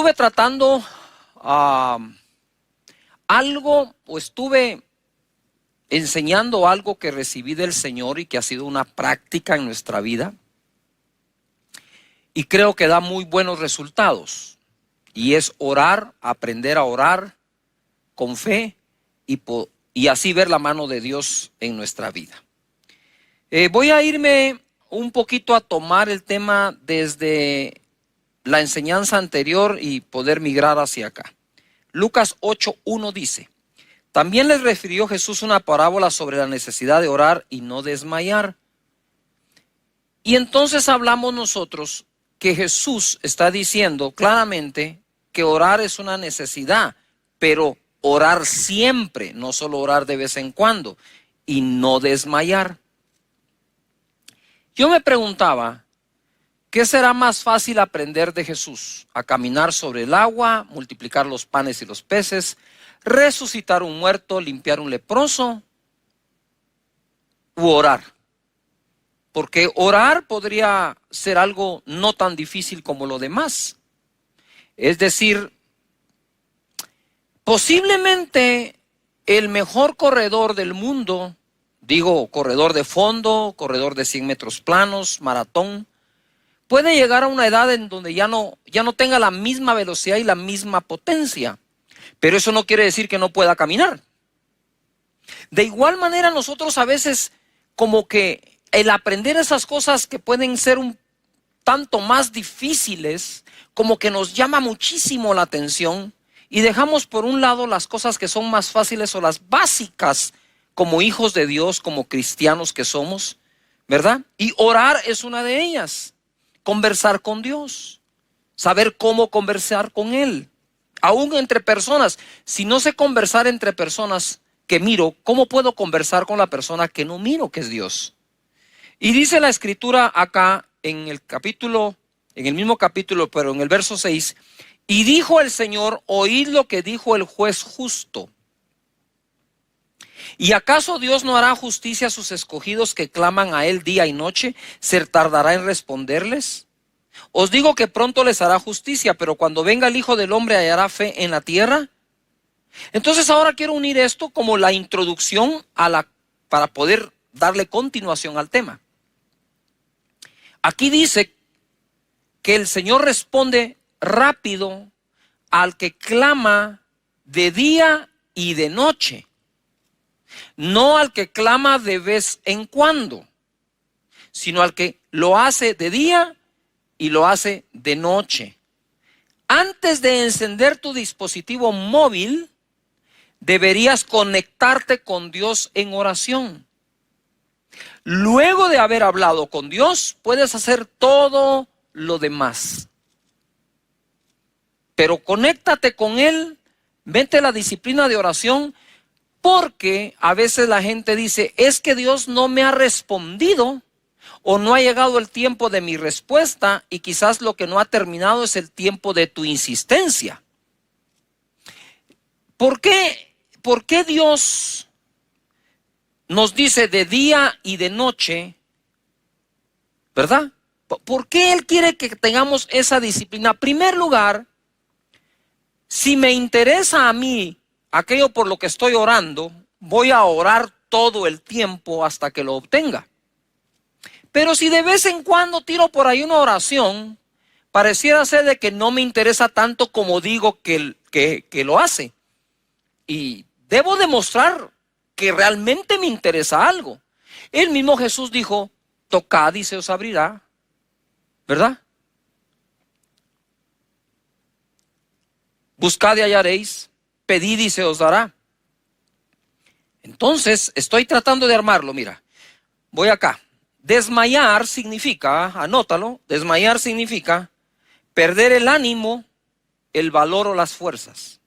Estuve tratando algo, o estuve enseñando algo que recibí del Señor y que ha sido una práctica en nuestra vida, y creo que da muy buenos resultados, y es orar, aprender a orar con fe y así ver la mano de Dios en nuestra vida. Voy a irme un poquito a tomar el tema desde la enseñanza anterior y poder migrar hacia acá. Lucas 8:1 dice: también les refirió Jesús una parábola sobre la necesidad de orar y no desmayar. Y entonces hablamos nosotros que Jesús está diciendo claramente que orar es una necesidad, pero orar siempre, no solo orar de vez en cuando, y no desmayar. Yo me preguntaba, ¿qué será más fácil aprender de Jesús? ¿A caminar sobre el agua, multiplicar los panes y los peces, resucitar un muerto, limpiar un leproso, u orar? Porque orar podría ser algo no tan difícil como lo demás. Es decir, posiblemente el mejor corredor del mundo, digo corredor de fondo, corredor de 100 metros planos, maratón, puede llegar a una edad en donde ya no tenga la misma velocidad y la misma potencia. Pero eso no quiere decir que no pueda caminar. De igual manera, nosotros a veces como que el aprender esas cosas que pueden ser un tanto más difíciles, como que nos llama muchísimo la atención y dejamos por un lado las cosas que son más fáciles o las básicas como hijos de Dios, como cristianos que somos, ¿verdad? Y orar es una de ellas. Conversar con Dios, saber cómo conversar con Él, aún entre personas. Si no sé conversar entre personas que miro, ¿cómo puedo conversar con la persona que no miro, que es Dios? Y dice la escritura acá en el mismo capítulo, pero en el verso 6, y dijo el Señor: oíd lo que dijo el juez justo. ¿Y acaso Dios no hará justicia a sus escogidos que claman a Él día y noche? ¿Se tardará en responderles? Os digo que pronto les hará justicia, pero cuando venga el Hijo del Hombre, ¿hallará fe en la tierra? Entonces ahora quiero unir esto como la introducción para poder darle continuación al tema. Aquí dice que el Señor responde rápido al que clama de día y de noche, no al que clama de vez en cuando, sino al que lo hace de día y lo hace de noche. Antes de encender tu dispositivo móvil, deberías conectarte con Dios en oración. Luego de haber hablado con Dios, puedes hacer todo lo demás. Pero conéctate con Él, vete a la disciplina de oración, porque a veces la gente dice: es que Dios no me ha respondido, o no ha llegado el tiempo de mi respuesta, y quizás lo que no ha terminado es el tiempo de tu insistencia. ¿Por qué Dios nos dice de día y de noche, verdad? ¿Por qué Él quiere que tengamos esa disciplina? En primer lugar, si me interesa a mí aquello por lo que estoy orando, voy a orar todo el tiempo hasta que lo obtenga. Pero si de vez en cuando tiro por ahí una oración, pareciera ser de que no me interesa tanto como digo que lo hace. Y debo demostrar que realmente me interesa algo. El mismo Jesús dijo: tocad y se os abrirá, ¿verdad? Buscad y hallaréis, pedid y se os dará. Entonces, estoy tratando de armarlo, mira. Voy acá. Desmayar significa, anótalo, desmayar significa perder el ánimo, el valor o las fuerzas.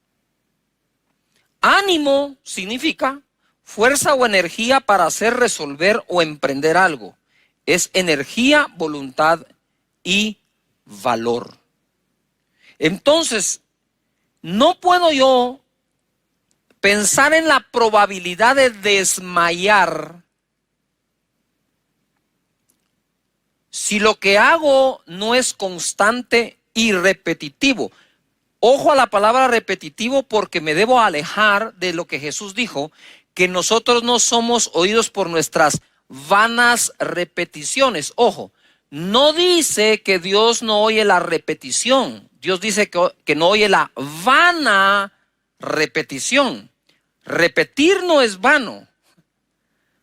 Ánimo significa fuerza o energía para hacer, resolver o emprender algo. Es energía, voluntad y valor. Entonces, no puedo yo pensar en la probabilidad de desmayar si lo que hago no es constante y repetitivo. Ojo a la palabra repetitivo, porque me debo alejar de lo que Jesús dijo, que nosotros no somos oídos por nuestras vanas repeticiones. Ojo, no dice que Dios no oye la repetición. Dios dice que no oye la vana repetición. Repetir no es vano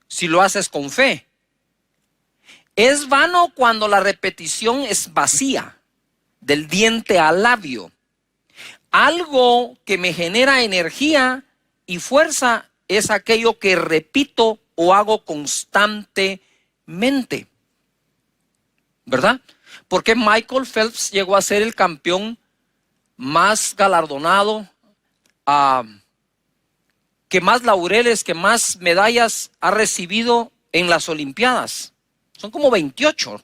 si lo haces con fe. Es vano cuando la repetición es vacía, del diente al labio. Algo que me genera energía y fuerza es aquello que repito o hago constantemente, ¿verdad? Porque Michael Phelps llegó a ser el campeón más galardonado, que más laureles, que más medallas ha recibido en las Olimpiadas. Son como 28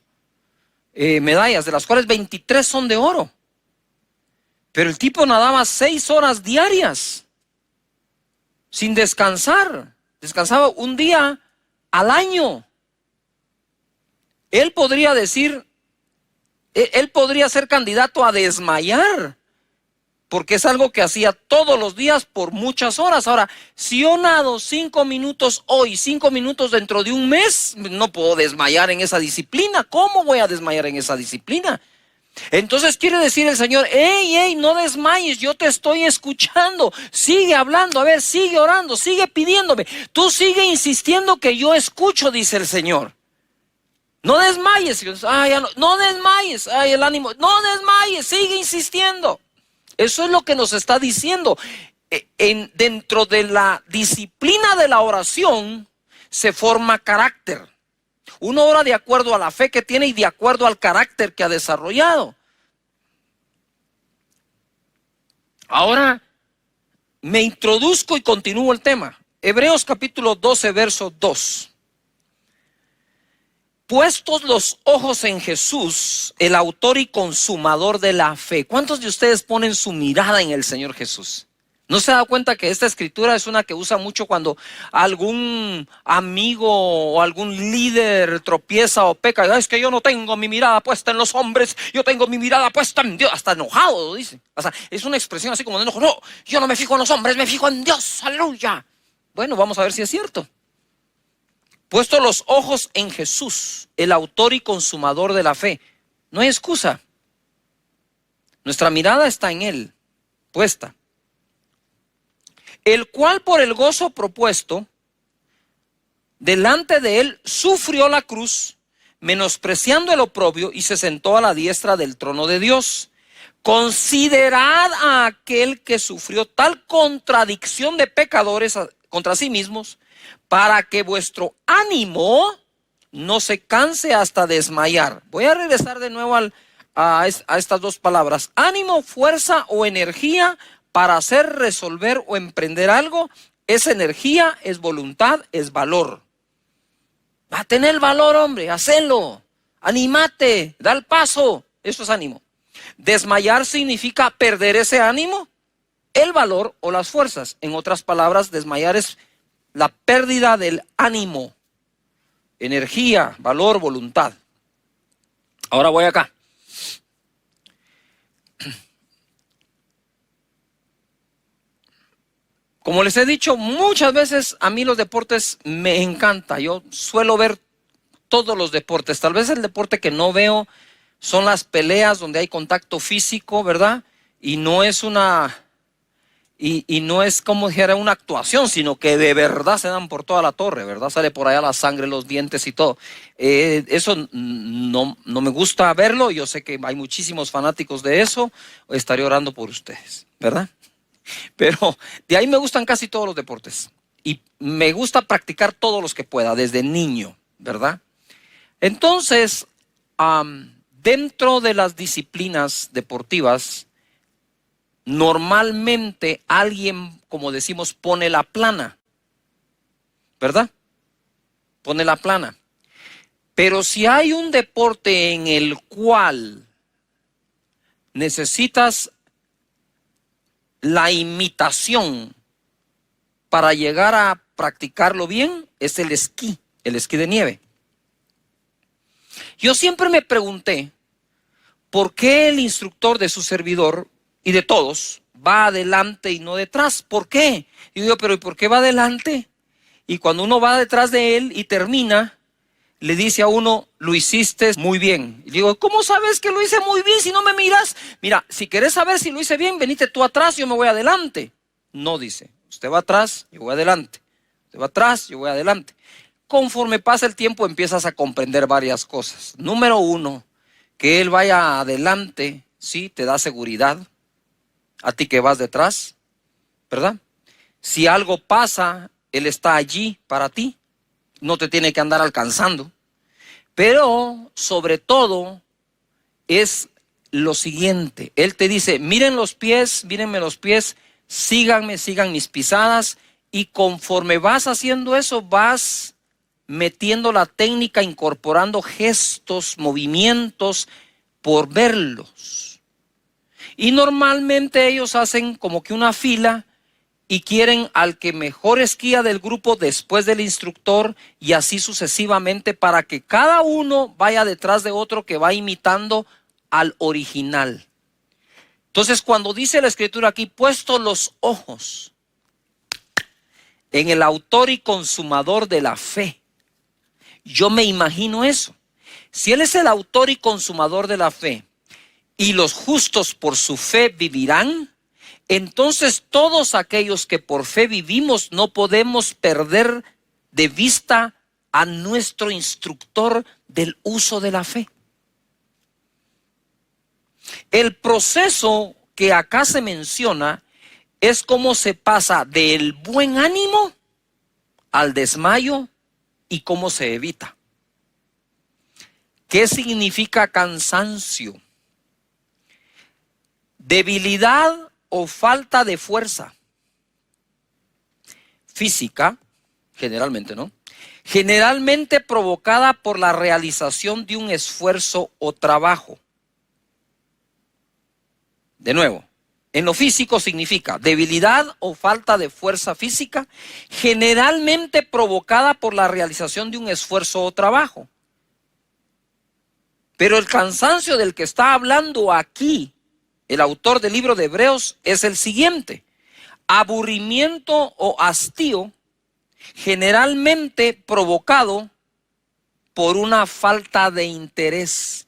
medallas, de las cuales 23 son de oro. Pero el tipo nadaba 6 horas diarias, sin descansar. Descansaba un día al año. Él podría decir, él podría ser candidato a desmayar, porque es algo que hacía todos los días por muchas horas. Ahora, si yo nado 5 minutos hoy, 5 minutos dentro de un mes, no puedo desmayar en esa disciplina. ¿Cómo voy a desmayar en esa disciplina? Entonces quiere decir el Señor, hey, no desmayes, yo te estoy escuchando, sigue hablando, a ver, sigue orando, sigue pidiéndome, tú sigue insistiendo que yo escucho, dice el Señor. No desmayes, no desmayes, el ánimo, no desmayes, sigue insistiendo. Eso es lo que nos está diciendo. Dentro de la disciplina de la oración se forma carácter. Uno ora de acuerdo a la fe que tiene y de acuerdo al carácter que ha desarrollado. Ahora me introduzco y continúo el tema. Hebreos capítulo 12, verso 2. Puestos los ojos en Jesús, el autor y consumador de la fe. ¿Cuántos de ustedes ponen su mirada en el Señor Jesús? ¿No se da cuenta que esta escritura es una que usa mucho cuando algún amigo o algún líder tropieza o peca? Es que yo no tengo mi mirada puesta en los hombres, yo tengo mi mirada puesta en Dios. Hasta enojado lo dice. O sea, es una expresión así como de enojo. No, yo no me fijo en los hombres, me fijo en Dios. Aleluya. Bueno, vamos a ver si es cierto. Puesto los ojos en Jesús, el autor y consumador de la fe. No hay excusa. Nuestra mirada está en Él, puesta. El cual por el gozo propuesto, delante de Él, sufrió la cruz, menospreciando el oprobio, y se sentó a la diestra del trono de Dios. Considerad a aquel que sufrió tal contradicción de pecadores contra sí mismos, para que vuestro ánimo no se canse hasta desmayar. Voy a regresar de nuevo a estas dos palabras. Ánimo, fuerza o energía para hacer, resolver o emprender algo. Es energía, es voluntad, es valor. Va a tener valor, hombre, hacelo. Anímate, da el paso. Eso es ánimo. Desmayar significa perder ese ánimo, el valor o las fuerzas. En otras palabras, desmayar es la pérdida del ánimo, energía, valor, voluntad. Ahora voy acá. Como les he dicho muchas veces, a mí los deportes me encanta. Yo suelo ver todos los deportes. Tal vez el deporte que no veo son las peleas donde hay contacto físico, ¿verdad? Y no es no es como dijera una actuación, sino que de verdad se dan por toda la torre, ¿verdad? Sale por allá la sangre, los dientes y todo. Eso no me gusta verlo. Yo sé que hay muchísimos fanáticos de eso. Estaré orando por ustedes, ¿verdad? Pero de ahí me gustan casi todos los deportes. Y me gusta practicar todos los que pueda, desde niño, ¿verdad? Entonces, dentro de las disciplinas deportivas, normalmente alguien, como decimos, pone la plana, ¿verdad? Pone la plana. Pero si hay un deporte en el cual necesitas la imitación para llegar a practicarlo bien, es el esquí de nieve. Yo siempre me pregunté por qué el instructor de su servidor y de todos, va adelante y no detrás. ¿Por qué? Y digo, pero ¿y por qué va adelante? Y cuando uno va detrás de él y termina, le dice a uno, lo hiciste muy bien. Y digo, ¿cómo sabes que lo hice muy bien si no me miras? Mira, si querés saber si lo hice bien, venite tú atrás, yo me voy adelante. No, dice, usted va atrás, yo voy adelante. Usted va atrás, yo voy adelante. Conforme pasa el tiempo empiezas a comprender varias cosas. Número uno, que él vaya adelante, sí, te da seguridad. A ti que vas detrás, ¿verdad? Si algo pasa, él está allí para ti. No te tiene que andar alcanzando. Pero sobre todo es lo siguiente. Él te dice, miren los pies, mírenme los pies, síganme, sigan mis pisadas. Y conforme vas haciendo eso, vas metiendo la técnica, incorporando gestos, movimientos, por verlos. Y normalmente ellos hacen como que una fila y quieren al que mejor esquía del grupo después del instructor y así sucesivamente para que cada uno vaya detrás de otro que va imitando al original. Entonces cuando dice la escritura aquí, puesto los ojos en el autor y consumador de la fe, yo me imagino eso. Si él es el autor y consumador de la fe y los justos por su fe vivirán, entonces todos aquellos que por fe vivimos no podemos perder de vista a nuestro instructor del uso de la fe. El proceso que acá se menciona es cómo se pasa del buen ánimo al desmayo y cómo se evita. ¿Qué significa cansancio? Debilidad o falta de fuerza física, generalmente, ¿no? Generalmente provocada por la realización de un esfuerzo o trabajo. De nuevo, en lo físico significa debilidad o falta de fuerza física, generalmente provocada por la realización de un esfuerzo o trabajo. Pero el cansancio del que está hablando aquí el autor del libro de Hebreos es el siguiente: aburrimiento o hastío generalmente provocado por una falta de interés.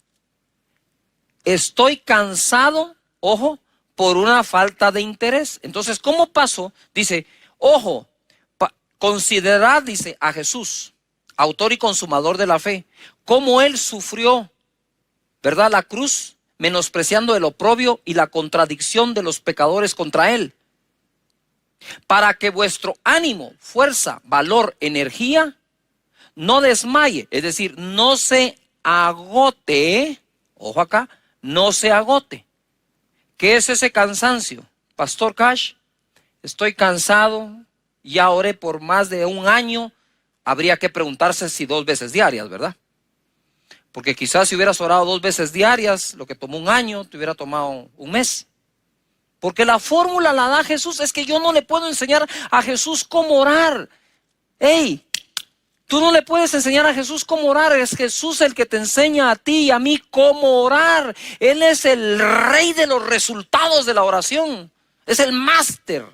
Estoy cansado, ojo, por una falta de interés. Entonces, ¿cómo pasó? Dice, ojo, considerad, dice, a Jesús, autor y consumador de la fe, cómo él sufrió, ¿verdad?, la cruz, menospreciando el oprobio y la contradicción de los pecadores contra él, para que vuestro ánimo, fuerza, valor, energía no desmaye, es decir, no se agote. Ojo acá, no se agote. ¿Qué es ese cansancio? Pastor Cash, estoy cansado, ya oré por más de un año. Habría que preguntarse si 2 veces diarias, ¿verdad? Porque quizás si hubieras orado 2 veces diarias, lo que tomó un año, te hubiera tomado un mes. Porque la fórmula la da Jesús. Es que yo no le puedo enseñar a Jesús cómo orar. ¡Ey! Tú no le puedes enseñar a Jesús cómo orar. Es Jesús el que te enseña a ti y a mí cómo orar. Él es el rey de los resultados de la oración. Es el máster.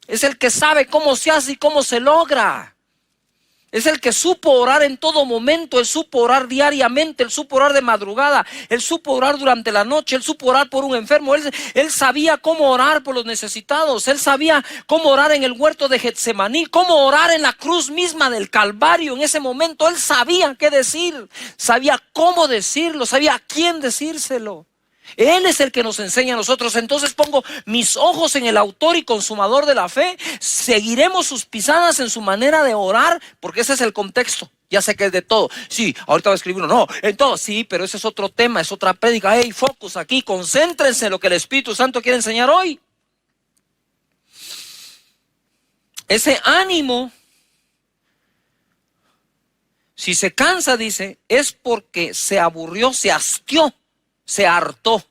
Es el que sabe cómo se hace y cómo se logra. Es el que supo orar en todo momento. Él supo orar diariamente, él supo orar de madrugada, él supo orar durante la noche, él supo orar por un enfermo, él sabía cómo orar por los necesitados, él sabía cómo orar en el huerto de Getsemaní, cómo orar en la cruz misma del Calvario. En ese momento él sabía qué decir, sabía cómo decirlo, sabía a quién decírselo. Él es el que nos enseña a nosotros. Entonces pongo mis ojos en el autor y consumador de la fe. Seguiremos sus pisadas en su manera de orar, porque ese es el contexto. Ya sé que es de todo. Sí, ahorita voy a escribir uno. No, en todo. Sí, pero ese es otro tema, es otra prédica. Hey, focus aquí, concéntrense en lo que el Espíritu Santo quiere enseñar hoy. Ese ánimo, si se cansa, dice, es porque se aburrió, se hastió, se hartó,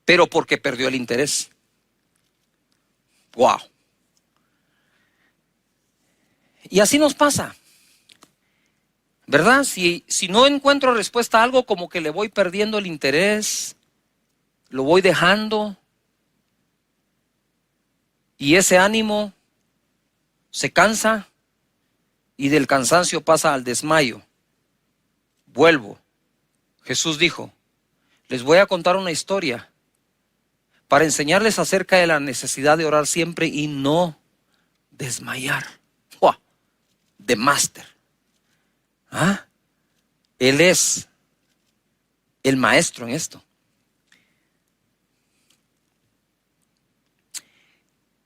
pero porque perdió el interés. Wow. Y así nos pasa, ¿verdad? Si no encuentro respuesta a algo, como que le voy perdiendo el interés, lo voy dejando y ese ánimo se cansa y del cansancio pasa al desmayo. Vuelvo. Jesús dijo, les voy a contar una historia para enseñarles acerca de la necesidad de orar siempre y no desmayar. ¡Wow! The Master. ¿Ah? Él es el maestro en esto.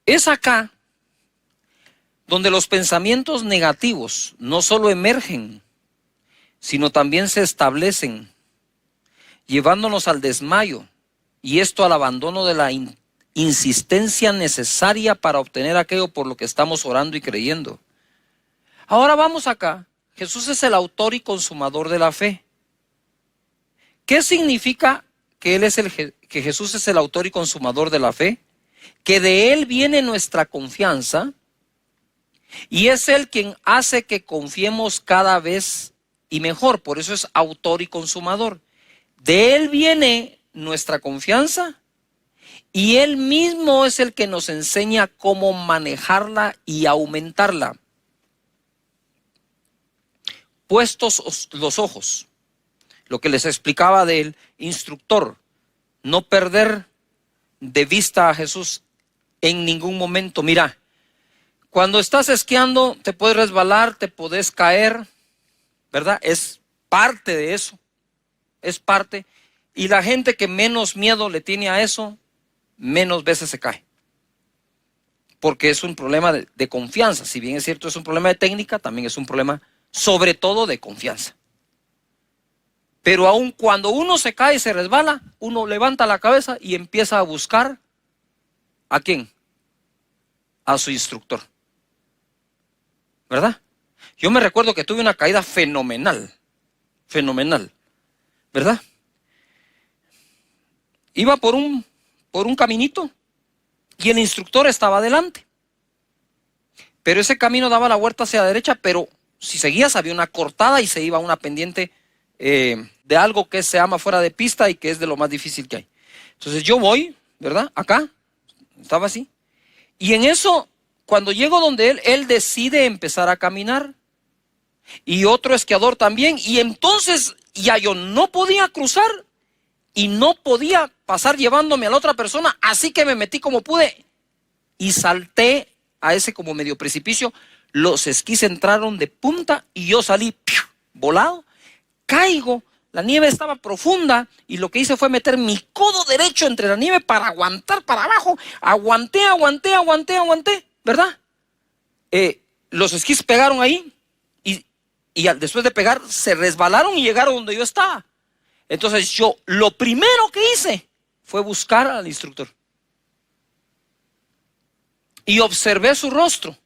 Es acá donde los pensamientos negativos no solo emergen, sino también se establecen, llevándonos al desmayo, y esto al abandono de la insistencia necesaria para obtener aquello por lo que estamos orando y creyendo. Ahora vamos acá. Jesús es el autor y consumador de la fe. ¿Qué significa que que Jesús es el autor y consumador de la fe? Que de Él viene nuestra confianza y es Él quien hace que confiemos cada vez y mejor. Por eso es autor y consumador. De Él viene nuestra confianza y Él mismo es el que nos enseña cómo manejarla y aumentarla. Puestos los ojos, lo que les explicaba del instructor, no perder de vista a Jesús en ningún momento. Mira, cuando estás esquiando te puedes resbalar, te puedes caer, ¿verdad? Es parte de eso, es parte. Y la gente que menos miedo le tiene a eso, menos veces se cae. Porque es un problema de confianza. Si bien es cierto, es un problema de técnica, también es un problema sobre todo de confianza. Pero aun cuando uno se cae y se resbala, uno levanta la cabeza y empieza a buscar ¿a quién? A su instructor. ¿Verdad? Yo me recuerdo que tuve una caída fenomenal. Fenomenal. ¿Verdad? Iba por un caminito y el instructor estaba adelante. Pero ese camino daba la vuelta hacia la derecha, pero si seguías había una cortada y se iba a una pendiente de algo que se llama fuera de pista y que es de lo más difícil que hay. Entonces yo voy, ¿verdad? Acá, estaba así. Y en eso, cuando llego donde él decide empezar a caminar. Y otro esquiador también. Y entonces ya yo no podía cruzar y no podía pasar llevándome a la otra persona. Así que me metí como pude y salté a ese como medio precipicio. Los esquís entraron de punta y yo salí volado. Caigo, la nieve estaba profunda y lo que hice fue meter mi codo derecho entre la nieve para aguantar para abajo. Aguanté, ¿verdad? Los esquís pegaron ahí y después de pegar se resbalaron y llegaron donde yo estaba. Entonces yo lo primero que hice fue buscar al instructor y observé su rostro.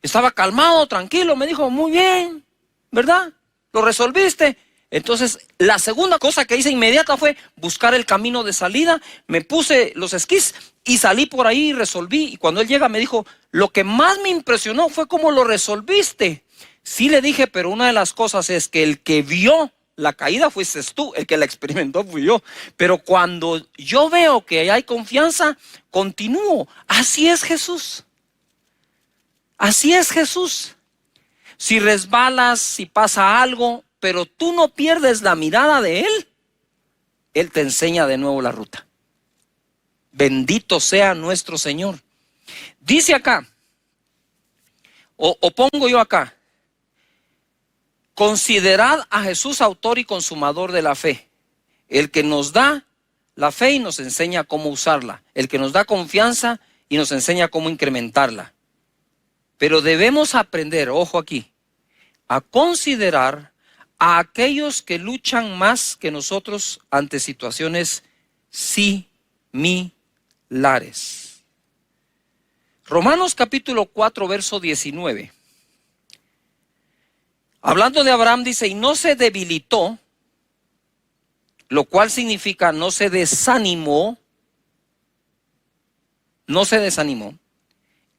Estaba calmado, tranquilo, me dijo, muy bien, ¿verdad? ¿Lo resolviste? Entonces, la segunda cosa que hice inmediata fue buscar el camino de salida, me puse los esquís y salí por ahí y resolví. Y cuando él llega me dijo, lo que más me impresionó fue cómo lo resolviste. Sí le dije, pero una de las cosas es que el que vio la caída fuiste tú, el que la experimentó fui yo. Pero cuando yo veo que hay confianza, continúo. Así es Jesús. Así es Jesús. Si resbalas, si pasa algo, pero tú no pierdes la mirada de Él, Él te enseña de nuevo la ruta. Bendito sea nuestro Señor. Dice acá, o pongo yo acá, considerad a Jesús autor y consumador de la fe, el que nos da la fe y nos enseña cómo usarla, el que nos da confianza y nos enseña cómo incrementarla. Pero debemos aprender, ojo aquí, a considerar a aquellos que luchan más que nosotros ante situaciones similares. Romanos capítulo 4, verso 19. Hablando de Abraham dice, y no se debilitó, lo cual significa no se desanimó,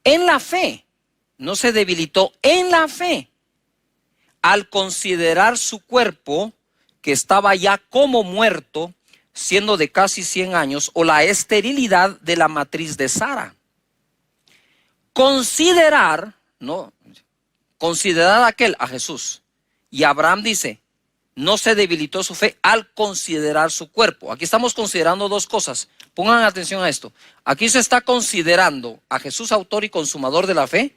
en la fe. No se debilitó en la fe al considerar su cuerpo que estaba ya como muerto siendo de casi 100 años, o la esterilidad de la matriz de Sara. Considerar, ¿no? Considerar a Jesús. Y Abraham dice, no se debilitó su fe al considerar su cuerpo. Aquí estamos considerando dos cosas. Pongan atención a esto. Aquí se está considerando a Jesús, autor y consumador de la fe,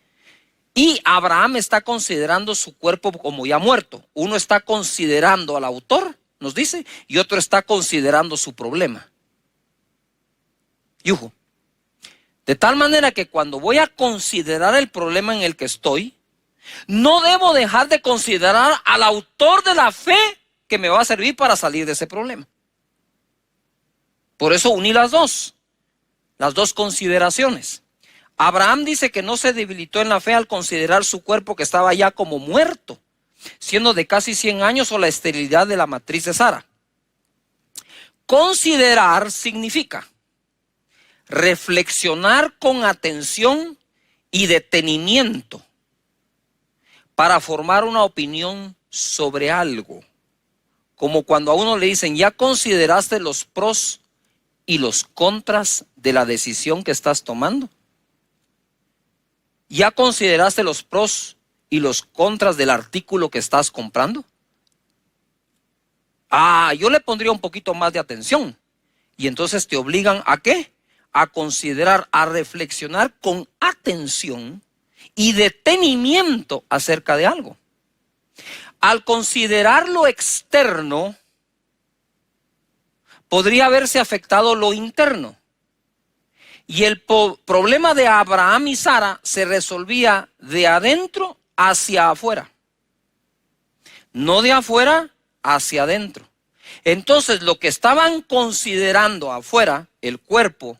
y Abraham está considerando su cuerpo como ya muerto. Uno está considerando al autor, nos dice, y otro está considerando su problema. Yujo. De tal manera que cuando voy a considerar el problema en el que estoy, no debo dejar de considerar al autor de la fe que me va a servir para salir de ese problema. Por eso uní las dos consideraciones. Abraham dice que no se debilitó en la fe al considerar su cuerpo que estaba ya como muerto, siendo de casi 100 años, o la esterilidad de la matriz de Sara. Considerar significa reflexionar con atención y detenimiento para formar una opinión sobre algo. Como cuando a uno le dicen, ¿ya consideraste los pros y los contras de la decisión que estás tomando? ¿Ya consideraste los pros y los contras del artículo que estás comprando? Yo le pondría un poquito más de atención. Y entonces te obligan ¿a qué? A considerar, a reflexionar con atención y detenimiento acerca de algo. Al considerar lo externo, podría haberse afectado lo interno. Y el problema de Abraham y Sara se resolvía de adentro hacia afuera. No de afuera hacia adentro. Entonces lo que estaban considerando afuera, el cuerpo,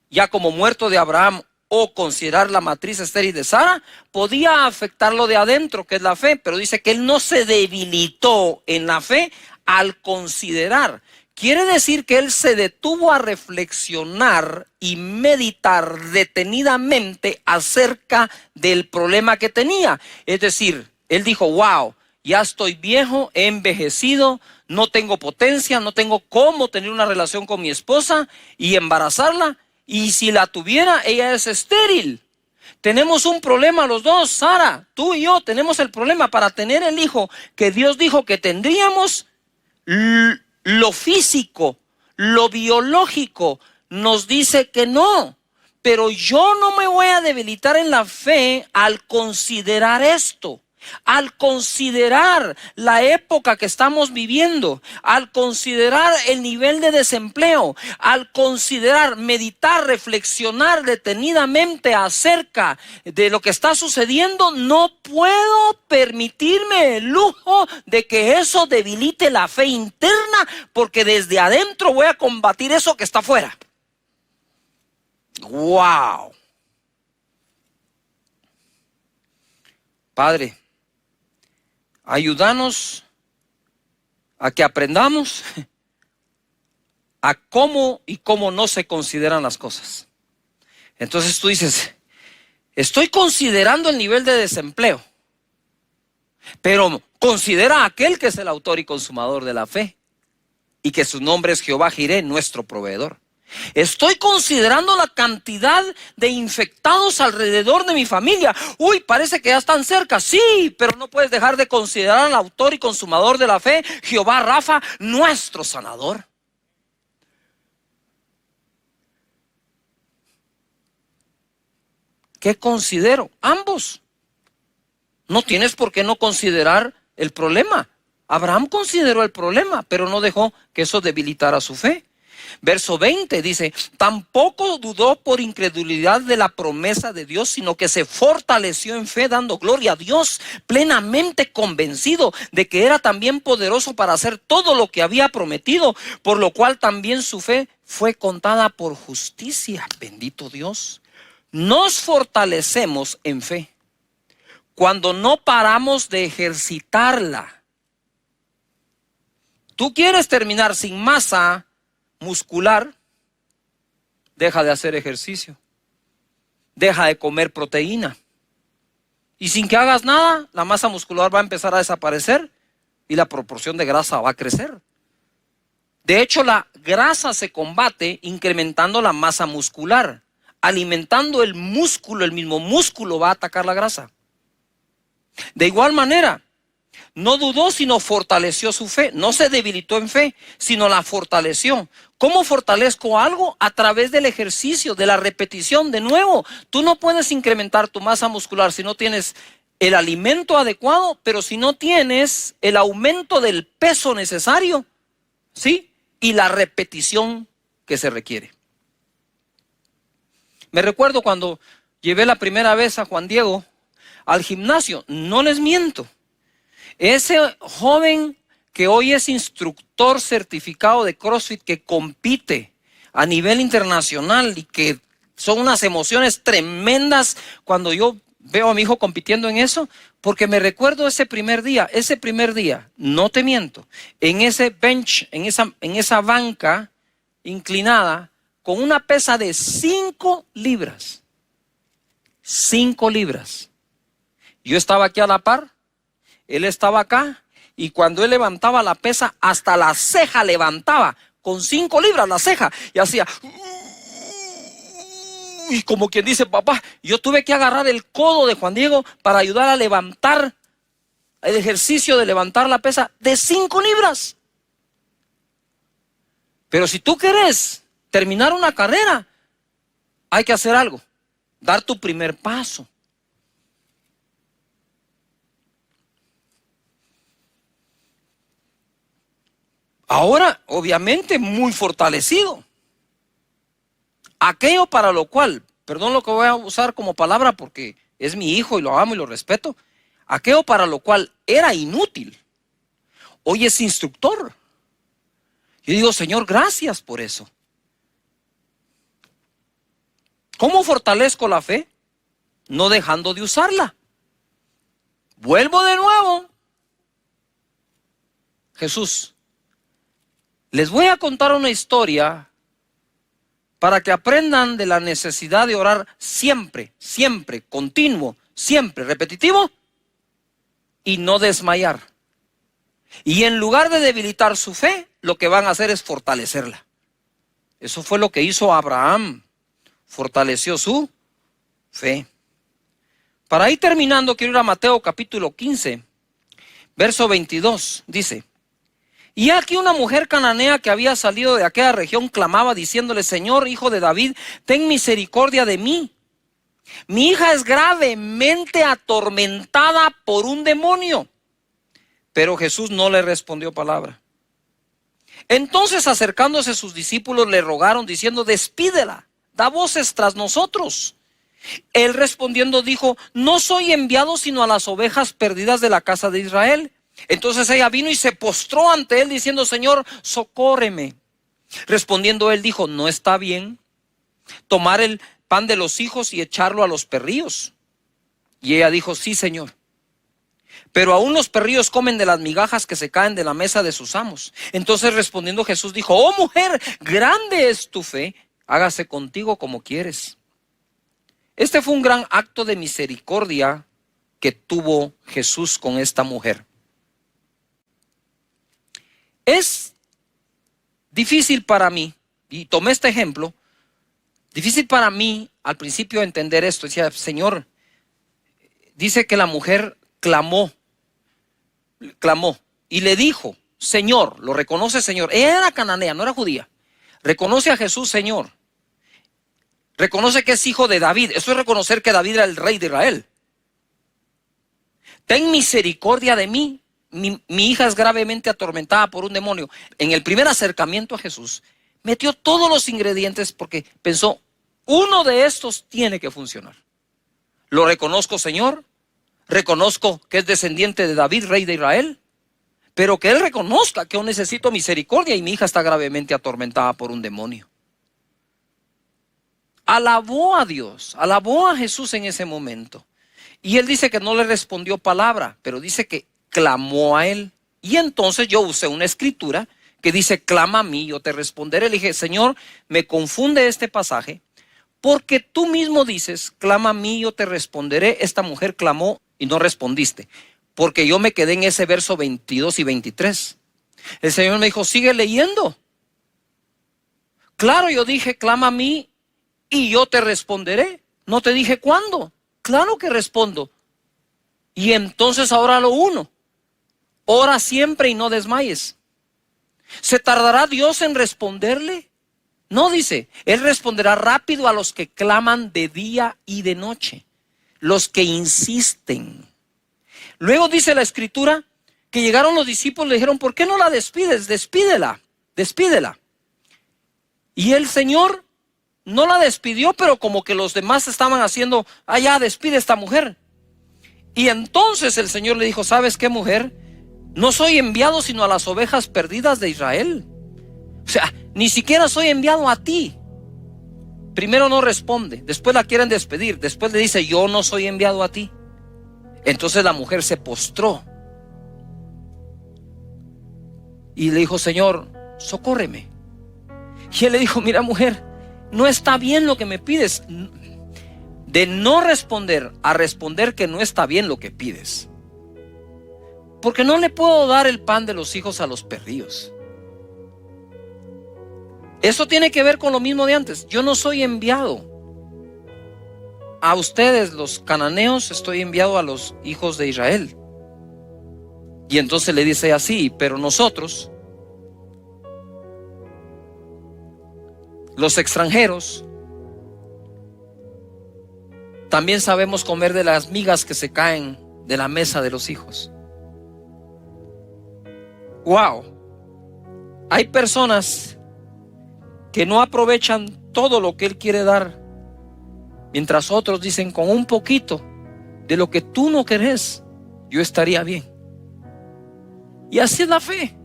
ya como muerto de Abraham, o considerar la matriz estéril de Sara, podía afectar lo de adentro, que es la fe. Pero dice que él no se debilitó en la fe al considerar. Quiere decir que él se detuvo a reflexionar y meditar detenidamente acerca del problema que tenía. Es decir, él dijo, wow, ya estoy viejo, he envejecido, no tengo potencia, no tengo cómo tener una relación con mi esposa y embarazarla. Y si la tuviera, ella es estéril. Tenemos un problema los dos, Sara, tú y yo tenemos el problema para tener el hijo que Dios dijo que tendríamos. Lo físico, lo biológico nos dice que no, pero yo no me voy a debilitar en la fe al considerar esto, al considerar la época que estamos viviendo, al considerar el nivel de desempleo, al considerar, meditar, reflexionar detenidamente acerca de lo que está sucediendo. No puedo permitirme el lujo de que eso debilite la fe interna, porque desde adentro voy a combatir eso que está afuera. ¡Wow! Padre, ayúdanos a que aprendamos a cómo y cómo no se consideran las cosas. Entonces tú dices, estoy considerando el nivel de desempleo, pero considera a aquel que es el autor y consumador de la fe, y que su nombre es Jehová Jireh, nuestro proveedor. Estoy considerando la cantidad de infectados alrededor de mi familia. Uy, parece que ya están cerca. Sí, pero no puedes dejar de considerar al autor y consumador de la fe, Jehová Rafa, nuestro sanador. ¿Qué considero? Ambos. No tienes por qué no considerar el problema. Abraham consideró el problema, pero no dejó que eso debilitara su fe. Verso 20 dice, tampoco dudó por incredulidad de la promesa de Dios, sino que se fortaleció en fe, dando gloria a Dios, plenamente convencido de que era también poderoso para hacer todo lo que había prometido, por lo cual también su fe fue contada por justicia. Bendito Dios. Nos fortalecemos en fe cuando no paramos de ejercitarla. Tú quieres terminar sin masa muscular, deja de hacer ejercicio, deja de comer proteína, y sin que hagas nada, la masa muscular va a empezar a desaparecer y la proporción de grasa va a crecer. De hecho, la grasa se combate incrementando la masa muscular. Alimentando el músculo, el mismo músculo va a atacar la grasa. De igual manera, no dudó, sino fortaleció su fe. No se debilitó en fe, sino la fortaleció. ¿Cómo fortalezco algo? A través del ejercicio, de la repetición. De nuevo, tú no puedes incrementar tu masa muscular si no tienes el alimento adecuado, pero si no tienes el aumento del peso necesario, ¿sí? Y la repetición que se requiere. Me recuerdo cuando llevé la primera vez a Juan Diego al gimnasio, no les miento. Ese joven que hoy es instructor certificado de CrossFit, que compite a nivel internacional y que son unas emociones tremendas cuando yo veo a mi hijo compitiendo en eso, porque me recuerdo ese primer día, no te miento, en ese bench, en esa banca inclinada, con una pesa de 5 libras. 5 libras. Yo estaba aquí a la par, él estaba acá, y cuando él levantaba la pesa, hasta la ceja levantaba, con 5 libras la ceja, y hacía... Y como quien dice, papá, yo tuve que agarrar el codo de Juan Diego para ayudar a levantar el ejercicio de levantar la pesa de 5 libras. Pero si tú quieres terminar una carrera, hay que hacer algo, dar tu primer paso. Ahora, obviamente, muy fortalecido. Aquello para lo cual, perdón lo que voy a usar como palabra porque es mi hijo y lo amo y lo respeto, aquello para lo cual era inútil, hoy es instructor. Yo digo, Señor, gracias por eso. ¿Cómo fortalezco la fe? No dejando de usarla. Vuelvo de nuevo. Jesús, les voy a contar una historia para que aprendan de la necesidad de orar siempre, siempre, continuo, siempre, repetitivo, y no desmayar. Y en lugar de debilitar su fe, lo que van a hacer es fortalecerla. Eso fue lo que hizo Abraham, fortaleció su fe. Para ir terminando, quiero ir a Mateo capítulo 15, verso 22, dice: y aquí una mujer cananea que había salido de aquella región clamaba diciéndole: Señor, hijo de David, ten misericordia de mí. Mi hija es gravemente atormentada por un demonio. Pero Jesús no le respondió palabra. Entonces, acercándose sus discípulos, le rogaron diciendo: despídela, da voces tras nosotros. Él respondiendo dijo: no soy enviado sino a las ovejas perdidas de la casa de Israel. Entonces ella vino y se postró ante él diciendo: Señor, socórreme. Respondiendo él dijo: no está bien tomar el pan de los hijos y echarlo a los perrillos. Y ella dijo: sí, Señor. Pero aún los perrillos comen de las migajas que se caen de la mesa de sus amos. Entonces respondiendo Jesús dijo: oh mujer, grande es tu fe, hágase contigo como quieres. Este fue un gran acto de misericordia que tuvo Jesús con esta mujer. Es difícil para mí, y tomé este ejemplo, difícil para mí al principio entender esto. Decía: Señor, dice que la mujer clamó y le dijo: Señor, lo reconoce Señor. Ella era cananea, no era judía. Reconoce a Jesús Señor. Reconoce que es hijo de David. Eso es reconocer que David era el rey de Israel. Ten misericordia de mí. Mi hija es gravemente atormentada por un demonio. En el primer acercamiento a Jesús, metió todos los ingredientes porque pensó: uno de estos tiene que funcionar. Lo reconozco, Señor. Reconozco que es descendiente de David, rey de Israel. Pero que él reconozca que yo necesito misericordia y mi hija está gravemente atormentada por un demonio. Alabó a Dios, alabó a Jesús en ese momento. Y él dice que no le respondió palabra, pero dice que clamó a él. Y entonces yo usé una escritura que dice: clama a mí, yo te responderé. Le dije: Señor, me confunde este pasaje, porque tú mismo dices: clama a mí, yo te responderé. Esta mujer clamó y no respondiste, porque yo me quedé en ese verso 22 y 23. El Señor me dijo: sigue leyendo. Claro, yo dije, clama a mí y yo te responderé. No te dije cuándo. Claro que respondo. Y entonces ahora lo uno. Ora siempre y no desmayes. ¿Se tardará Dios en responderle? No, dice, Él responderá rápido a los que claman de día y de noche, los que insisten. Luego dice la Escritura que llegaron los discípulos y le dijeron, ¿por qué no la despides? Despídela, despídela. Y el Señor no la despidió, pero como que los demás estaban haciendo, ya, despide a esta mujer. Y entonces el Señor le dijo, ¿sabes qué, mujer? No soy enviado sino a las ovejas perdidas de Israel. O sea, ni siquiera soy enviado a ti. Primero no responde, después la quieren despedir, después le dice, yo no soy enviado a ti. Entonces la mujer se postró y le dijo, Señor, socórreme. Y él le dijo, mira, mujer, no está bien lo que me pides. De no responder a responder que no está bien lo que pides. Porque no le puedo dar el pan de los hijos a los perrillos. Eso tiene que ver con lo mismo de antes. Yo no soy enviado a ustedes, los cananeos, estoy enviado a los hijos de Israel. Y entonces le dice así, pero nosotros, los extranjeros, también sabemos comer de las migas que se caen de la mesa de los hijos. Wow. Hay personas que no aprovechan todo lo que Él quiere dar, mientras otros dicen, con un poquito de lo que tú no querés, yo estaría bien. Y así es la fe.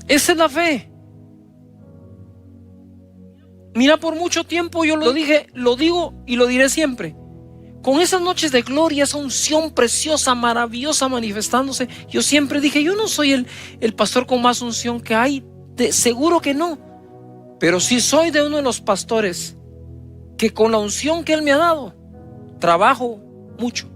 Esa es la fe. Mira, por mucho tiempo yo lo dije, lo digo y lo diré siempre. Con esas noches de gloria, esa unción preciosa, maravillosa manifestándose, yo siempre dije, yo no soy el pastor con más unción que hay. Seguro que no. Pero sí soy de uno de los pastores que con la unción que Él me ha dado, trabajo mucho.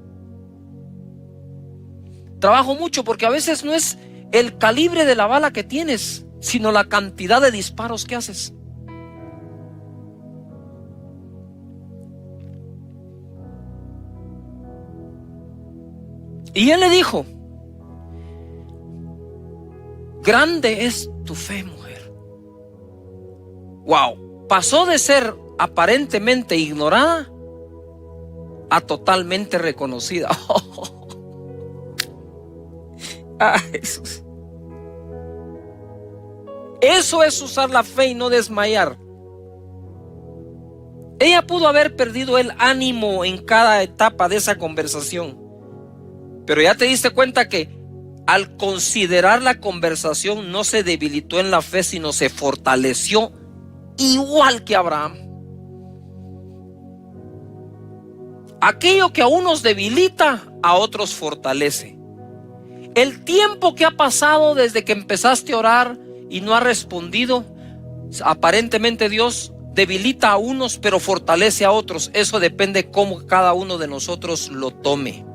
Trabajo mucho porque a veces no es el calibre de la bala que tienes, sino la cantidad de disparos que haces. Y Él le dijo, grande es tu fe, mujer. Wow, pasó de ser aparentemente ignorada a totalmente reconocida. Jesús. Eso es usar la fe y no desmayar. Ella pudo haber perdido el ánimo en cada etapa de esa conversación, pero ya te diste cuenta que al considerar la conversación no se debilitó en la fe, sino se fortaleció igual que Abraham. Aquello que a unos debilita, a otros fortalece. El tiempo que ha pasado desde que empezaste a orar y no ha respondido, aparentemente Dios debilita a unos pero fortalece a otros. Eso depende cómo cada uno de nosotros lo tome.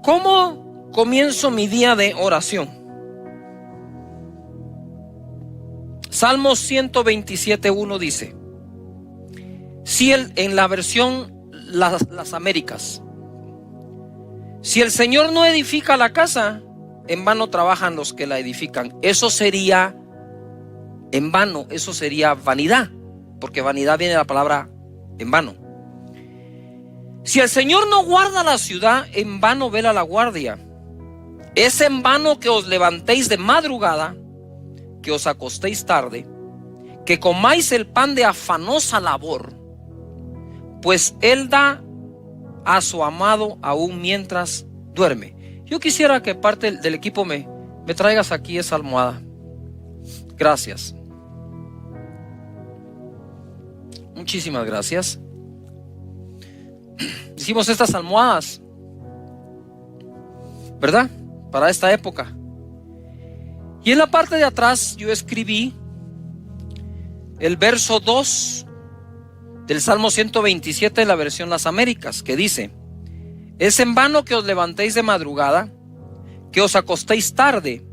¿Cómo comienzo mi día de oración? Salmos 127:1 dice, si en la versión las Américas, si el Señor no edifica la casa, en vano trabajan los que la edifican. Eso sería en vano, eso sería vanidad, porque vanidad viene de la palabra en vano. Si el Señor no guarda la ciudad, en vano vela la guardia. Es en vano que os levantéis de madrugada, que os acostéis tarde, que comáis el pan de afanosa labor, pues Él da a su amado aún mientras duerme. Yo quisiera que parte del equipo me traigas aquí esa almohada. Gracias. Muchísimas gracias. Hicimos estas almohadas, ¿verdad? Para esta época. Y en la parte de atrás yo escribí el verso 2 del Salmo 127 de la versión Las Américas, que dice: es en vano que os levantéis de madrugada, que os acostéis tarde,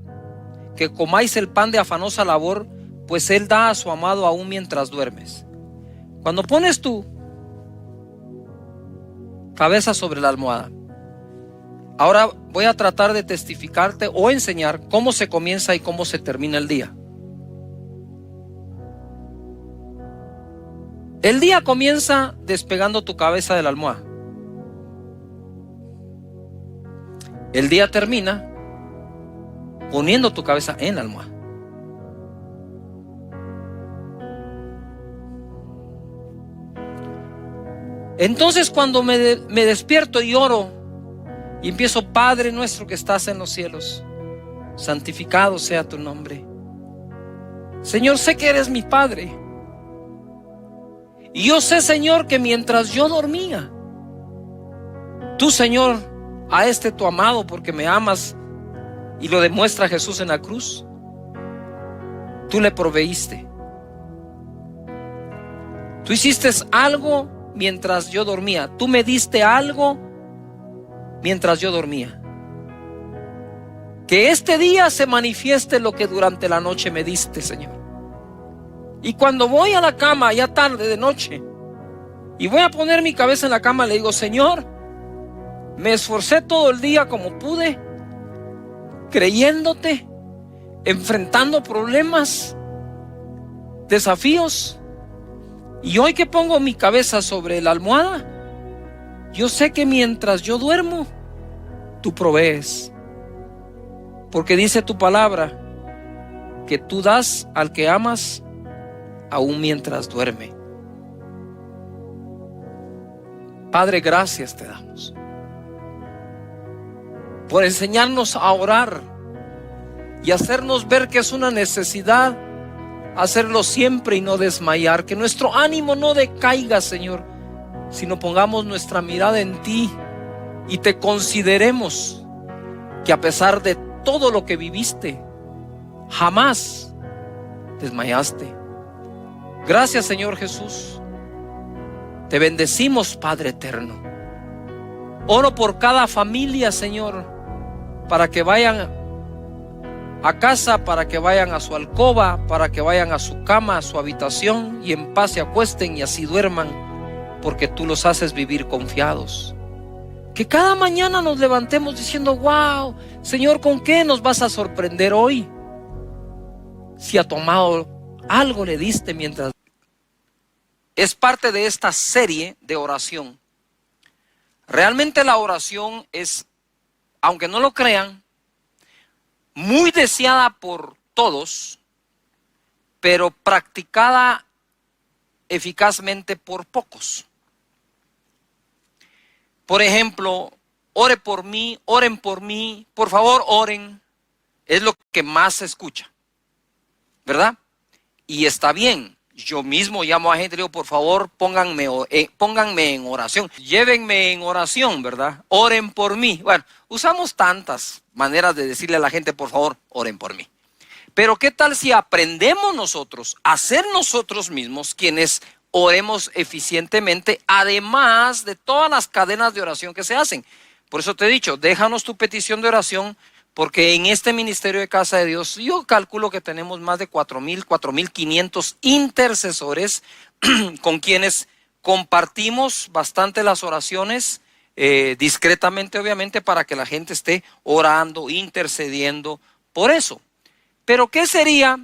que comáis el pan de afanosa labor, pues Él da a su amado aún mientras duermes. Cuando pones tu cabeza sobre la almohada, ahora voy a tratar de testificarte o enseñar cómo se comienza y cómo se termina el día. El día comienza despegando tu cabeza de la almohada. El día termina poniendo tu cabeza en la almohada. Entonces cuando me despierto y oro y empiezo: Padre nuestro que estás en los cielos, santificado sea tu nombre. Señor, sé que eres mi Padre. Y yo sé, Señor, que mientras yo dormía, tú, Señor, a tu amado, porque me amas y lo demuestra Jesús en la cruz, tú le proveíste. Tú hiciste algo mientras yo dormía. Tú me diste algo mientras yo dormía. Que este día se manifieste lo que durante la noche me diste, Señor. Y cuando voy a la cama, ya tarde de noche, y voy a poner mi cabeza en la cama, le digo: Señor, me esforcé todo el día como pude, creyéndote, enfrentando problemas, desafíos. Y hoy que pongo mi cabeza sobre la almohada, yo sé que mientras yo duermo, tú provees. Porque dice tu palabra que tú das al que amas aún mientras duerme. Padre, gracias te damos por enseñarnos a orar y hacernos ver que es una necesidad hacerlo siempre y no desmayar. Que nuestro ánimo no decaiga, Señor, sino pongamos nuestra mirada en ti y te consideremos que a pesar de todo lo que viviste, jamás desmayaste. Gracias, Señor Jesús. Te bendecimos, Padre eterno. Oro por cada familia, Señor, para que vayan a casa, para que vayan a su alcoba, para que vayan a su cama, a su habitación, y en paz se acuesten y así duerman, porque tú los haces vivir confiados. Que cada mañana nos levantemos diciendo: wow, Señor, ¿con qué nos vas a sorprender hoy? Si a tu amado algo le diste mientras... Es parte de esta serie de oración. Realmente la oración es, aunque no lo crean, muy deseada por todos, pero practicada eficazmente por pocos. Por ejemplo, ore por mí, oren por mí, por favor oren. Es lo que más se escucha, ¿verdad? Y está bien. Yo mismo llamo a gente y digo: por favor, pónganme en oración, llévenme en oración, ¿verdad? Oren por mí. Bueno, usamos tantas maneras de decirle a la gente: por favor, oren por mí. Pero ¿qué tal si aprendemos nosotros a ser nosotros mismos quienes oremos eficientemente, además de todas las cadenas de oración que se hacen? Por eso te he dicho, déjanos tu petición de oración, porque en este ministerio de Casa de Dios yo calculo que tenemos más de 4,500 intercesores con quienes compartimos bastante las oraciones, discretamente obviamente, para que la gente esté orando, intercediendo por eso. Pero ¿qué sería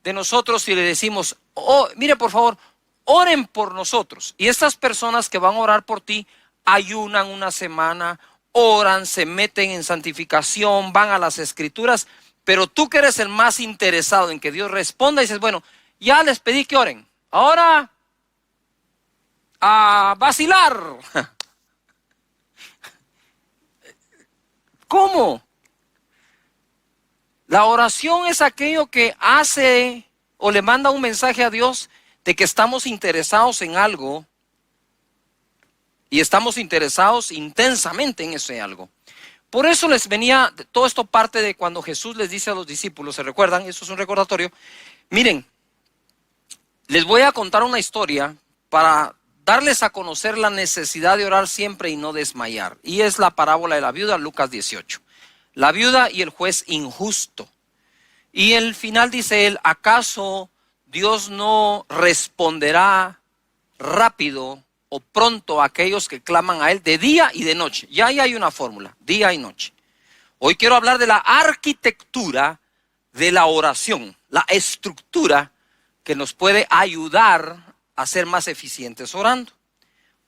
de nosotros si le decimos: oh, mire, por favor, oren por nosotros? Y estas personas que van a orar por ti ayunan una semana, oran, se meten en santificación, van a las escrituras, pero tú que eres el más interesado en que Dios responda, dices: bueno, ya les pedí que oren, ahora a vacilar. ¿Cómo? La oración es aquello que hace o le manda un mensaje a Dios de que estamos interesados en algo y estamos interesados intensamente en ese algo. Por eso les venía, todo esto parte de cuando Jesús les dice a los discípulos, ¿se recuerdan? Eso es un recordatorio. Miren, les voy a contar una historia para darles a conocer la necesidad de orar siempre y no desmayar. Y es la parábola de la viuda, Lucas 18. La viuda y el juez injusto. Y el final dice él, ¿acaso Dios no responderá rápido o pronto a aquellos que claman a él de día y de noche? Ya ahí hay una fórmula, día y noche. Hoy quiero hablar de la arquitectura de la oración, la estructura que nos puede ayudar a ser más eficientes orando.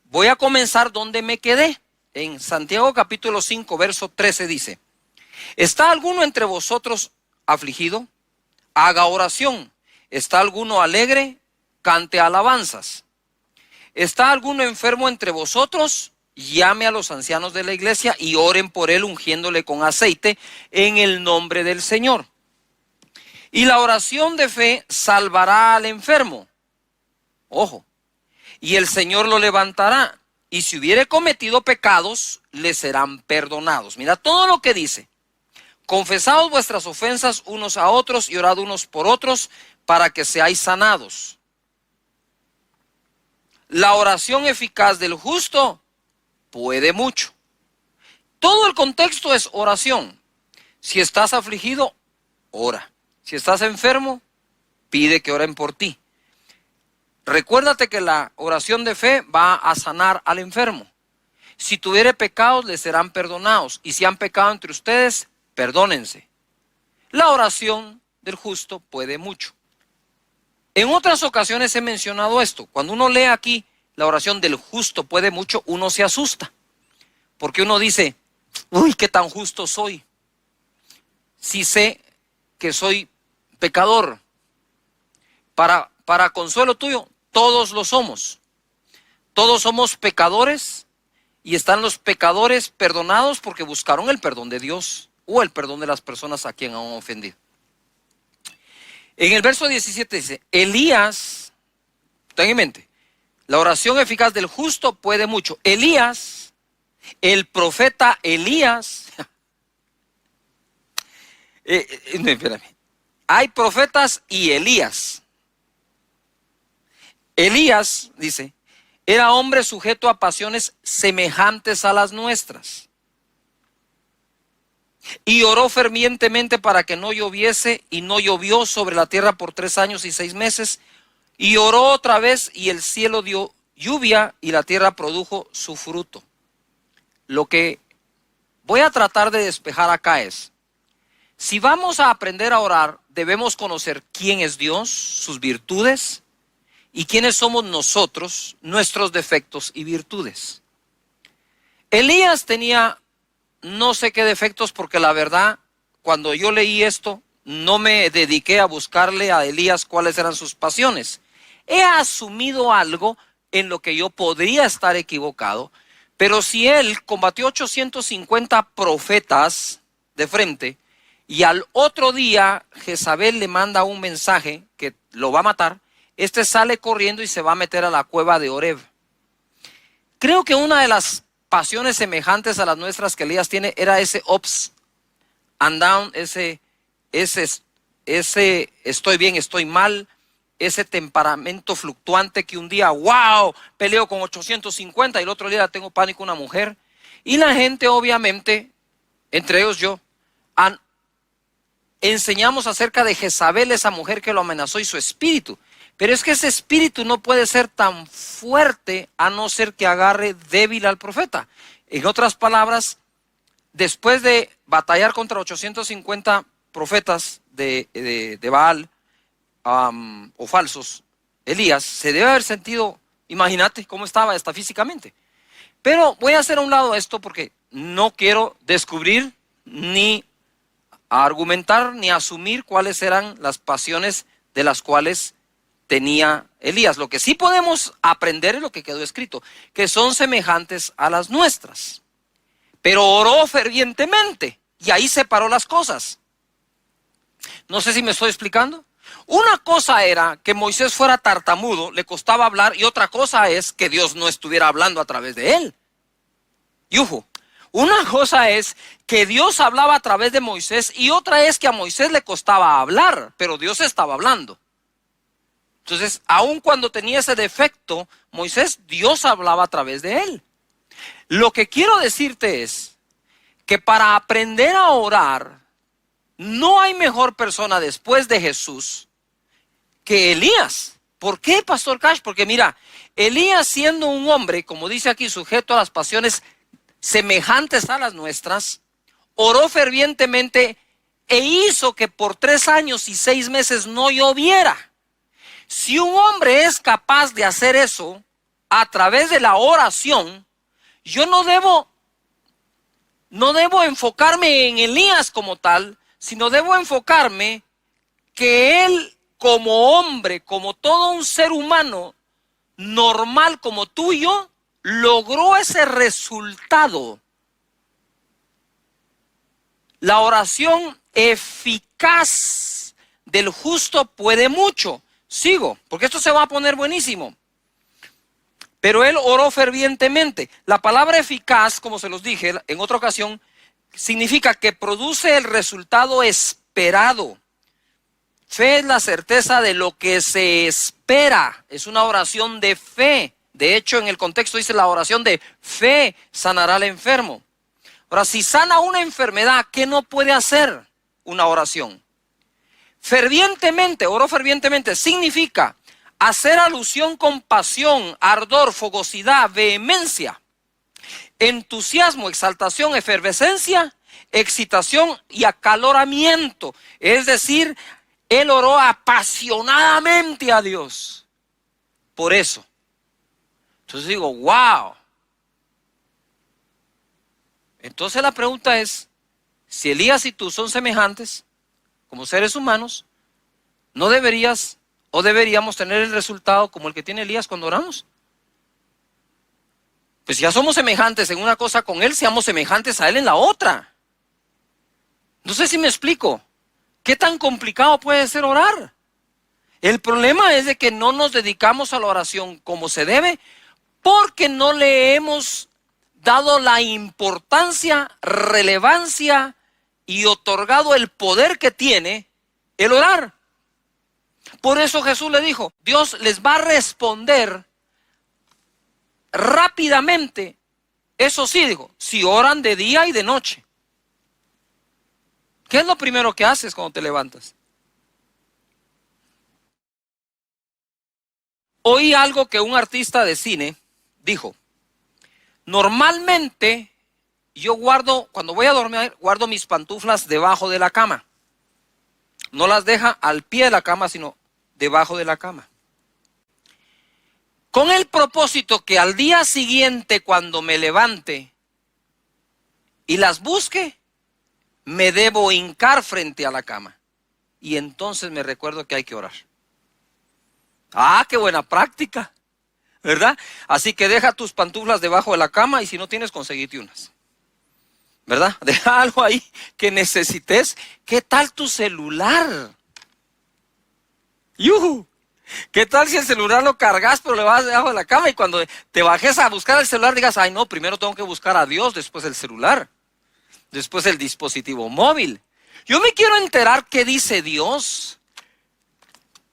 Voy a comenzar donde me quedé. En Santiago capítulo 5, verso 13 dice, ¿está alguno entre vosotros afligido? Haga oración. ¿Está alguno alegre? Cante alabanzas. ¿Está alguno enfermo entre vosotros? Llame a los ancianos de la iglesia y oren por él ungiéndole con aceite en el nombre del Señor. Y la oración de fe salvará al enfermo. Ojo. Y el Señor lo levantará. Y si hubiere cometido pecados, le serán perdonados. Mira todo lo que dice. Confesaos vuestras ofensas unos a otros y orad unos por otros para que seáis sanados. La oración eficaz del justo puede mucho. Todo el contexto es oración. Si estás afligido, ora. Si estás enfermo, pide que oren por ti. Recuérdate que la oración de fe va a sanar al enfermo. Si tuviere pecados, le serán perdonados. Y si han pecado entre ustedes, perdónense. La oración del justo puede mucho. En otras ocasiones he mencionado esto. Cuando uno lee aquí, la oración del justo puede mucho, uno se asusta. Porque uno dice, uy, qué tan justo soy. Si sé que soy pecador. Para consuelo tuyo, todos lo somos. Todos somos pecadores y están los pecadores perdonados porque buscaron el perdón de Dios o el perdón de las personas a quien han ofendido. En el verso 17 dice, Elías, ten en mente, la oración eficaz del justo puede mucho. Elías, el profeta Elías, espérame, hay profetas y Elías. Elías, dice, era hombre sujeto a pasiones semejantes a las nuestras. Y oró fervientemente para que no lloviese, y no llovió sobre la tierra por 3 años y 6 meses. Y oró otra vez, y el cielo dio lluvia, y la tierra produjo su fruto. Lo que voy a tratar de despejar acá es, si vamos a aprender a orar, debemos conocer quién es Dios, sus virtudes, y quiénes somos nosotros, nuestros defectos y virtudes. Elías tenía no sé qué defectos, porque la verdad, cuando yo leí esto, no me dediqué a buscarle a Elías cuáles eran sus pasiones. He asumido algo en lo que yo podría estar equivocado, pero si él combatió 850 profetas de frente, y al otro día Jezabel le manda un mensaje que lo va a matar, este sale corriendo y se va a meter a la cueva de Oreb. Creo que una de las pasiones semejantes a las nuestras que Elías tiene era ese ups and down, ese estoy bien, estoy mal, ese temperamento fluctuante que un día, wow, peleo con 850 y el otro día tengo pánico a una mujer. Y la gente obviamente, entre ellos yo, enseñamos acerca de Jezabel, esa mujer que lo amenazó y su espíritu. Pero es que ese espíritu no puede ser tan fuerte a no ser que agarre débil al profeta. En otras palabras, después de batallar contra 850 profetas de Baal o falsos, Elías se debe haber sentido, imagínate cómo estaba hasta físicamente. Pero voy a hacer a un lado esto porque no quiero descubrir ni argumentar ni asumir cuáles eran las pasiones de las cuales tenía Elías. Lo que sí podemos aprender es lo que quedó escrito, que son semejantes a las nuestras. Pero oró fervientemente y ahí separó las cosas. No sé si me estoy explicando. Una cosa era que Moisés fuera tartamudo, le costaba hablar, y otra cosa es que Dios no estuviera hablando a través de él. Yujo. Una cosa es que Dios hablaba a través de Moisés y otra es que a Moisés le costaba hablar, pero Dios estaba hablando. Entonces, aun cuando tenía ese defecto, Moisés, Dios hablaba a través de él. Lo que quiero decirte es que para aprender a orar, no hay mejor persona después de Jesús que Elías. ¿Por qué, Pastor Cash? Porque mira, Elías, siendo un hombre, como dice aquí, sujeto a las pasiones semejantes a las nuestras, oró fervientemente e hizo que por 3 años y 6 meses no lloviera. Si un hombre es capaz de hacer eso a través de la oración, yo no debo enfocarme en Elías como tal, sino debo enfocarme que él, como hombre, como todo un ser humano normal como tú y yo, logró ese resultado. La oración eficaz del justo puede mucho. Sigo, porque esto se va a poner buenísimo. Pero él oró fervientemente. La palabra eficaz, como se los dije en otra ocasión, significa que produce el resultado esperado. Fe es la certeza de lo que se espera. Es una oración de fe. De hecho, en el contexto dice la oración de fe sanará al enfermo. Ahora, si sana una enfermedad, ¿qué no puede hacer una oración? Fervientemente, oró fervientemente, significa hacer alusión con pasión, ardor, fogosidad, vehemencia, entusiasmo, exaltación, efervescencia, excitación y acaloramiento. Es decir, él oró apasionadamente a Dios. Por eso. Entonces digo, wow. Entonces la pregunta es, si Elías y tú son semejantes, como seres humanos, ¿no deberías o deberíamos tener el resultado como el que tiene Elías cuando oramos? Pues ya somos semejantes en una cosa con él, seamos semejantes a él en la otra. No sé si me explico. ¿Qué tan complicado puede ser orar? El problema es de que no nos dedicamos a la oración como se debe porque no le hemos dado la importancia, relevancia y otorgado el poder que tiene el orar. Por eso Jesús le dijo, Dios les va a responder rápidamente. Eso sí, dijo, si oran de día y de noche. ¿Qué es lo primero que haces cuando te levantas? Oí algo que un artista de cine dijo. Normalmente yo cuando voy a dormir, guardo mis pantuflas debajo de la cama. No las deja al pie de la cama, sino debajo de la cama. Con el propósito que al día siguiente, cuando me levante y las busque, me debo hincar frente a la cama. Y entonces me recuerdo que hay que orar. ¡Ah, qué buena práctica! ¿Verdad? Así que deja tus pantuflas debajo de la cama y si no tienes, conseguite unas. ¿Verdad? Deja algo ahí que necesites. ¿Qué tal tu celular? ¡Yuhu! ¿Qué tal si el celular lo cargas pero le vas debajo de la cama y cuando te bajes a buscar el celular digas, ay no, primero tengo que buscar a Dios, después el celular, después el dispositivo móvil? Yo me quiero enterar qué dice Dios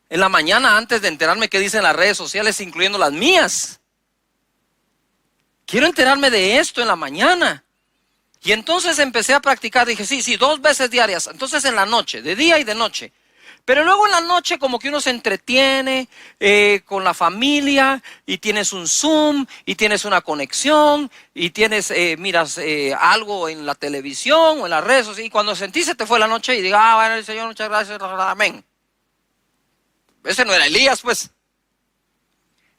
en la mañana antes de enterarme qué dicen las redes sociales, incluyendo las mías. Quiero enterarme de esto en la mañana. Y entonces empecé a practicar, dije, sí, 2 veces diarias, entonces en la noche, de día y de noche. Pero luego en la noche como que uno se entretiene con la familia y tienes un Zoom y tienes una conexión y miras algo en la televisión o en las redes sociales y cuando sentí se te fue la noche y diga, bueno, el Señor, muchas gracias, amén. Ese no era Elías, pues.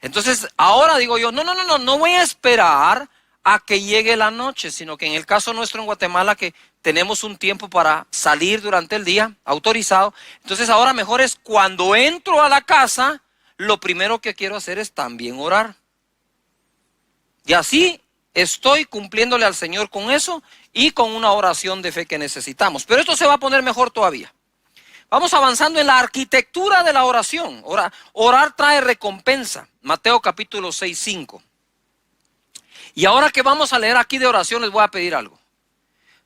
Entonces ahora digo yo, no voy a esperar a que llegue la noche, sino que en el caso nuestro en Guatemala que tenemos un tiempo para salir durante el día, autorizado. Entonces ahora mejor es cuando entro a la casa, lo primero que quiero hacer es también orar. Y así estoy cumpliéndole al Señor con eso y con una oración de fe que necesitamos. Pero esto se va a poner mejor todavía. Vamos avanzando en la arquitectura de la oración. Orar trae recompensa. Mateo capítulo 6, 5. Y ahora que vamos a leer aquí de oración, les voy a pedir algo.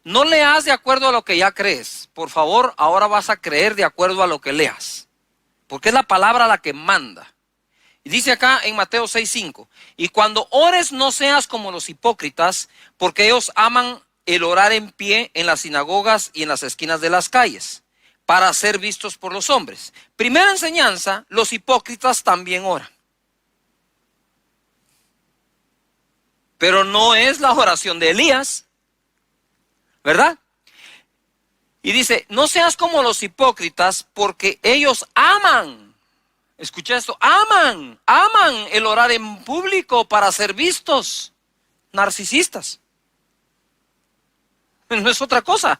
No leas de acuerdo a lo que ya crees. Por favor, ahora vas a creer de acuerdo a lo que leas. Porque es la palabra la que manda. Y dice acá en Mateo 6:5. Y cuando ores no seas como los hipócritas, porque ellos aman el orar en pie en las sinagogas y en las esquinas de las calles, para ser vistos por los hombres. Primera enseñanza, los hipócritas también oran. Pero no es la oración de Elías, ¿verdad? Y dice, no seas como los hipócritas, porque ellos aman. Escucha esto, aman el orar en público para ser vistos. Narcisistas. No es otra cosa.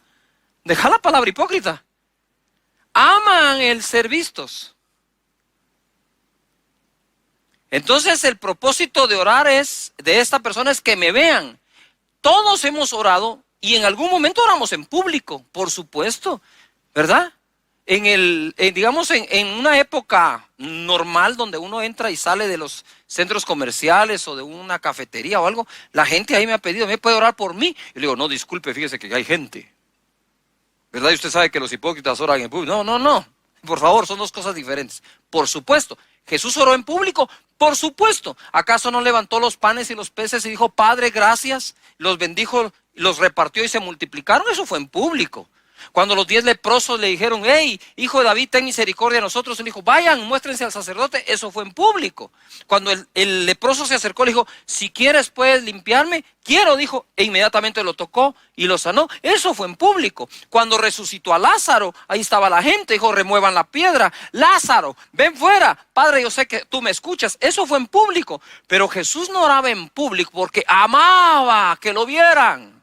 Deja la palabra hipócrita. Aman el ser vistos. Entonces el propósito de orar de esta persona es que me vean. Todos hemos orado y en algún momento oramos en público, por supuesto, ¿verdad? Digamos en una época normal donde uno entra y sale de los centros comerciales o de una cafetería o algo, la gente ahí me ha pedido, ¿me puede orar por mí? Y le digo, no, disculpe, fíjese que hay gente, ¿verdad? Y usted sabe que los hipócritas oran en público. No, por favor, son dos cosas diferentes. Por supuesto, Jesús oró en público, por supuesto. ¿Acaso no levantó los panes y los peces y dijo, Padre, gracias? Los bendijo, los repartió y se multiplicaron. Eso fue en público. Cuando los 10 leprosos le dijeron, hey, hijo de David, ten misericordia de nosotros, él dijo, vayan, muéstrense al sacerdote. Eso fue en público. Cuando el leproso se acercó, le dijo, si quieres puedes limpiarme. Quiero, dijo, e inmediatamente lo tocó y lo sanó. Eso fue en público. Cuando resucitó a Lázaro, ahí estaba la gente, dijo, remuevan la piedra. Lázaro, ven fuera. Padre, yo sé que tú me escuchas. Eso fue en público. Pero Jesús no oraba en público porque amaba que lo vieran.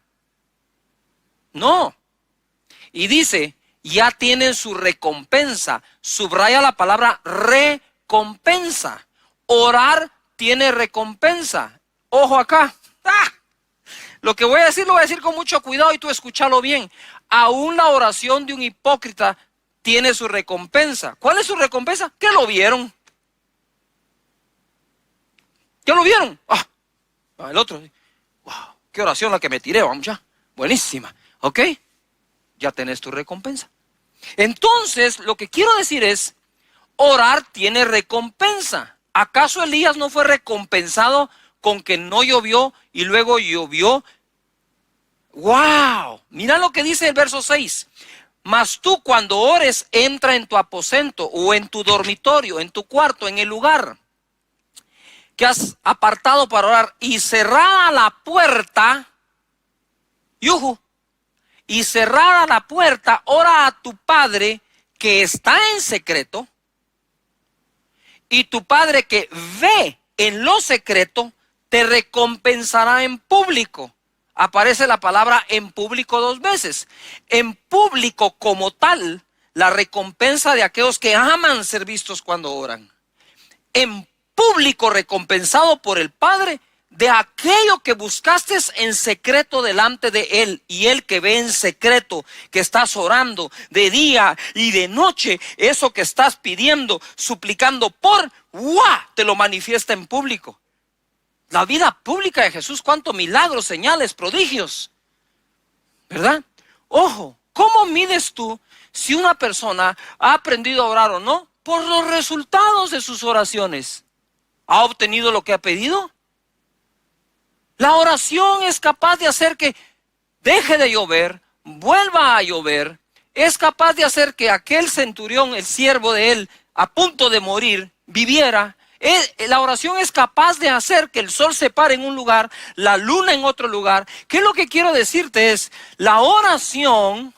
No. Y dice, ya tienen su recompensa. Subraya la palabra recompensa. Orar tiene recompensa. Ojo acá. ¡Ah! Lo que voy a decir lo voy a decir con mucho cuidado y tú escúchalo bien. Aún la oración de un hipócrita tiene su recompensa. ¿Cuál es su recompensa? Que lo vieron. ¿Ya lo vieron? El otro. Wow, qué oración la que me tiré, vamos ya. Buenísima. ¿Ok? Ya tenés tu recompensa. Entonces, lo que quiero decir es, orar tiene recompensa. ¿Acaso Elías no fue recompensado con que no llovió y luego llovió? ¡Wow! Mira lo que dice el verso 6. Mas tú cuando ores, entra en tu aposento o en tu dormitorio, en tu cuarto, en el lugar que has apartado para orar y cerrada la puerta, ¡yujú! Y cerrada la puerta, ora a tu Padre que está en secreto, y tu Padre que ve en lo secreto, te recompensará en público. Aparece la palabra en público 2 veces. En público como tal, la recompensa de aquellos que aman ser vistos cuando oran. En público recompensado por el Padre de aquello que buscaste en secreto delante de Él, y Él que ve en secreto, que estás orando de día y de noche, eso que estás pidiendo, suplicando te lo manifiesta en público. La vida pública de Jesús, cuántos milagros, señales, prodigios, ¿verdad? Ojo, ¿cómo mides tú si una persona ha aprendido a orar o no? Por los resultados de sus oraciones. ¿Ha obtenido lo que ha pedido? La oración es capaz de hacer que deje de llover, vuelva a llover. Es capaz de hacer que aquel centurión, el siervo de él, a punto de morir, viviera. La oración es capaz de hacer que el sol se pare en un lugar, la luna en otro lugar. ¿Qué es lo que quiero decirte? Es la oración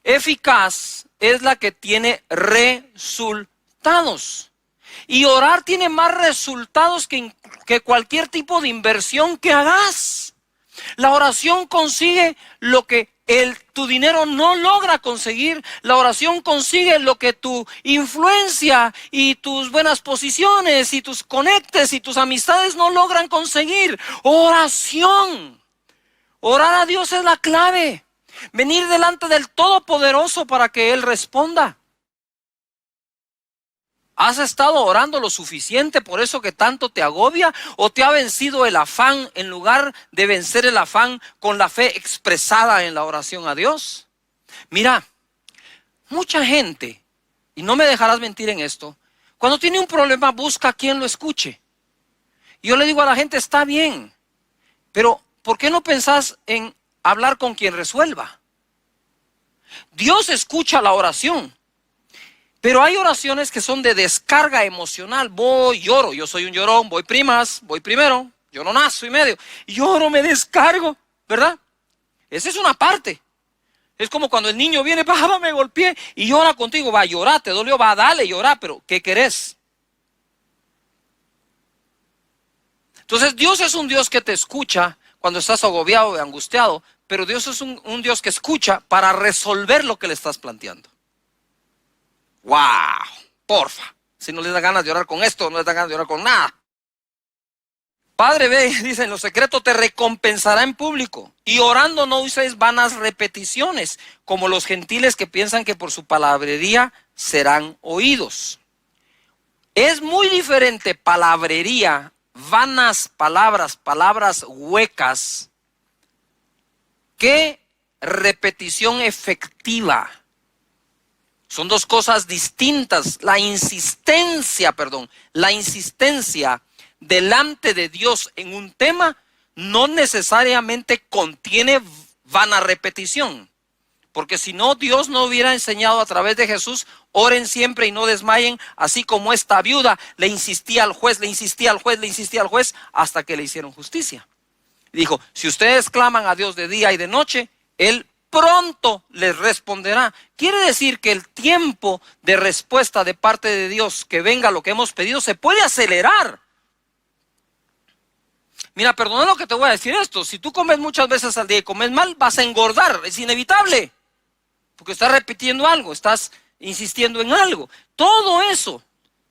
eficaz es la que tiene resultados. Y orar tiene más resultados que cualquier tipo de inversión que hagas. La oración consigue lo que tu dinero no logra conseguir. La oración consigue lo que tu influencia y tus buenas posiciones y tus conectes y tus amistades no logran conseguir. Oración. Orar a Dios es la clave. Venir delante del Todopoderoso para que Él responda. ¿Has estado orando lo suficiente por eso que tanto te agobia? ¿O te ha vencido el afán en lugar de vencer el afán con la fe expresada en la oración a Dios? Mira, mucha gente, y no me dejarás mentir en esto, cuando tiene un problema busca a quien lo escuche. Yo le digo a la gente, está bien, pero ¿por qué no pensás en hablar con quien resuelva. Dios escucha la oración, pero hay oraciones que son de descarga emocional. Voy, lloro, yo soy un llorón, voy primas, voy primero, lloronazo y medio, lloro, me descargo, ¿verdad? Esa es una parte. Es como cuando el niño viene, papá, me golpeé y llora contigo, va a llorar, te dolió, va a darle, llorar, pero ¿qué querés? Entonces Dios es un Dios que te escucha cuando estás agobiado y angustiado, pero Dios es un Dios que escucha para resolver lo que le estás planteando. ¡Wow! Porfa, si no les da ganas de orar con esto, no les da ganas de orar con nada. Padre, ve, dice, en lo secreto te recompensará en público. Y orando no uséis vanas repeticiones, como los gentiles que piensan que por su palabrería serán oídos. Es muy diferente palabrería, vanas palabras, palabras huecas, que repetición efectiva. Son dos cosas distintas. La insistencia delante de Dios en un tema no necesariamente contiene vana repetición. Porque si no, Dios no hubiera enseñado a través de Jesús, oren siempre y no desmayen, así como esta viuda le insistía al juez, le insistía al juez, le insistía al juez, hasta que le hicieron justicia. Dijo, si ustedes claman a Dios de día y de noche, Él pronto les responderá. Quiere decir que el tiempo de respuesta de parte de Dios, que venga lo que hemos pedido, se puede acelerar. Mira, perdona lo que te voy a decir esto. Si tú comes muchas veces al día y comes mal, vas a engordar. Es inevitable. Porque estás repitiendo algo, estás insistiendo en algo. Todo eso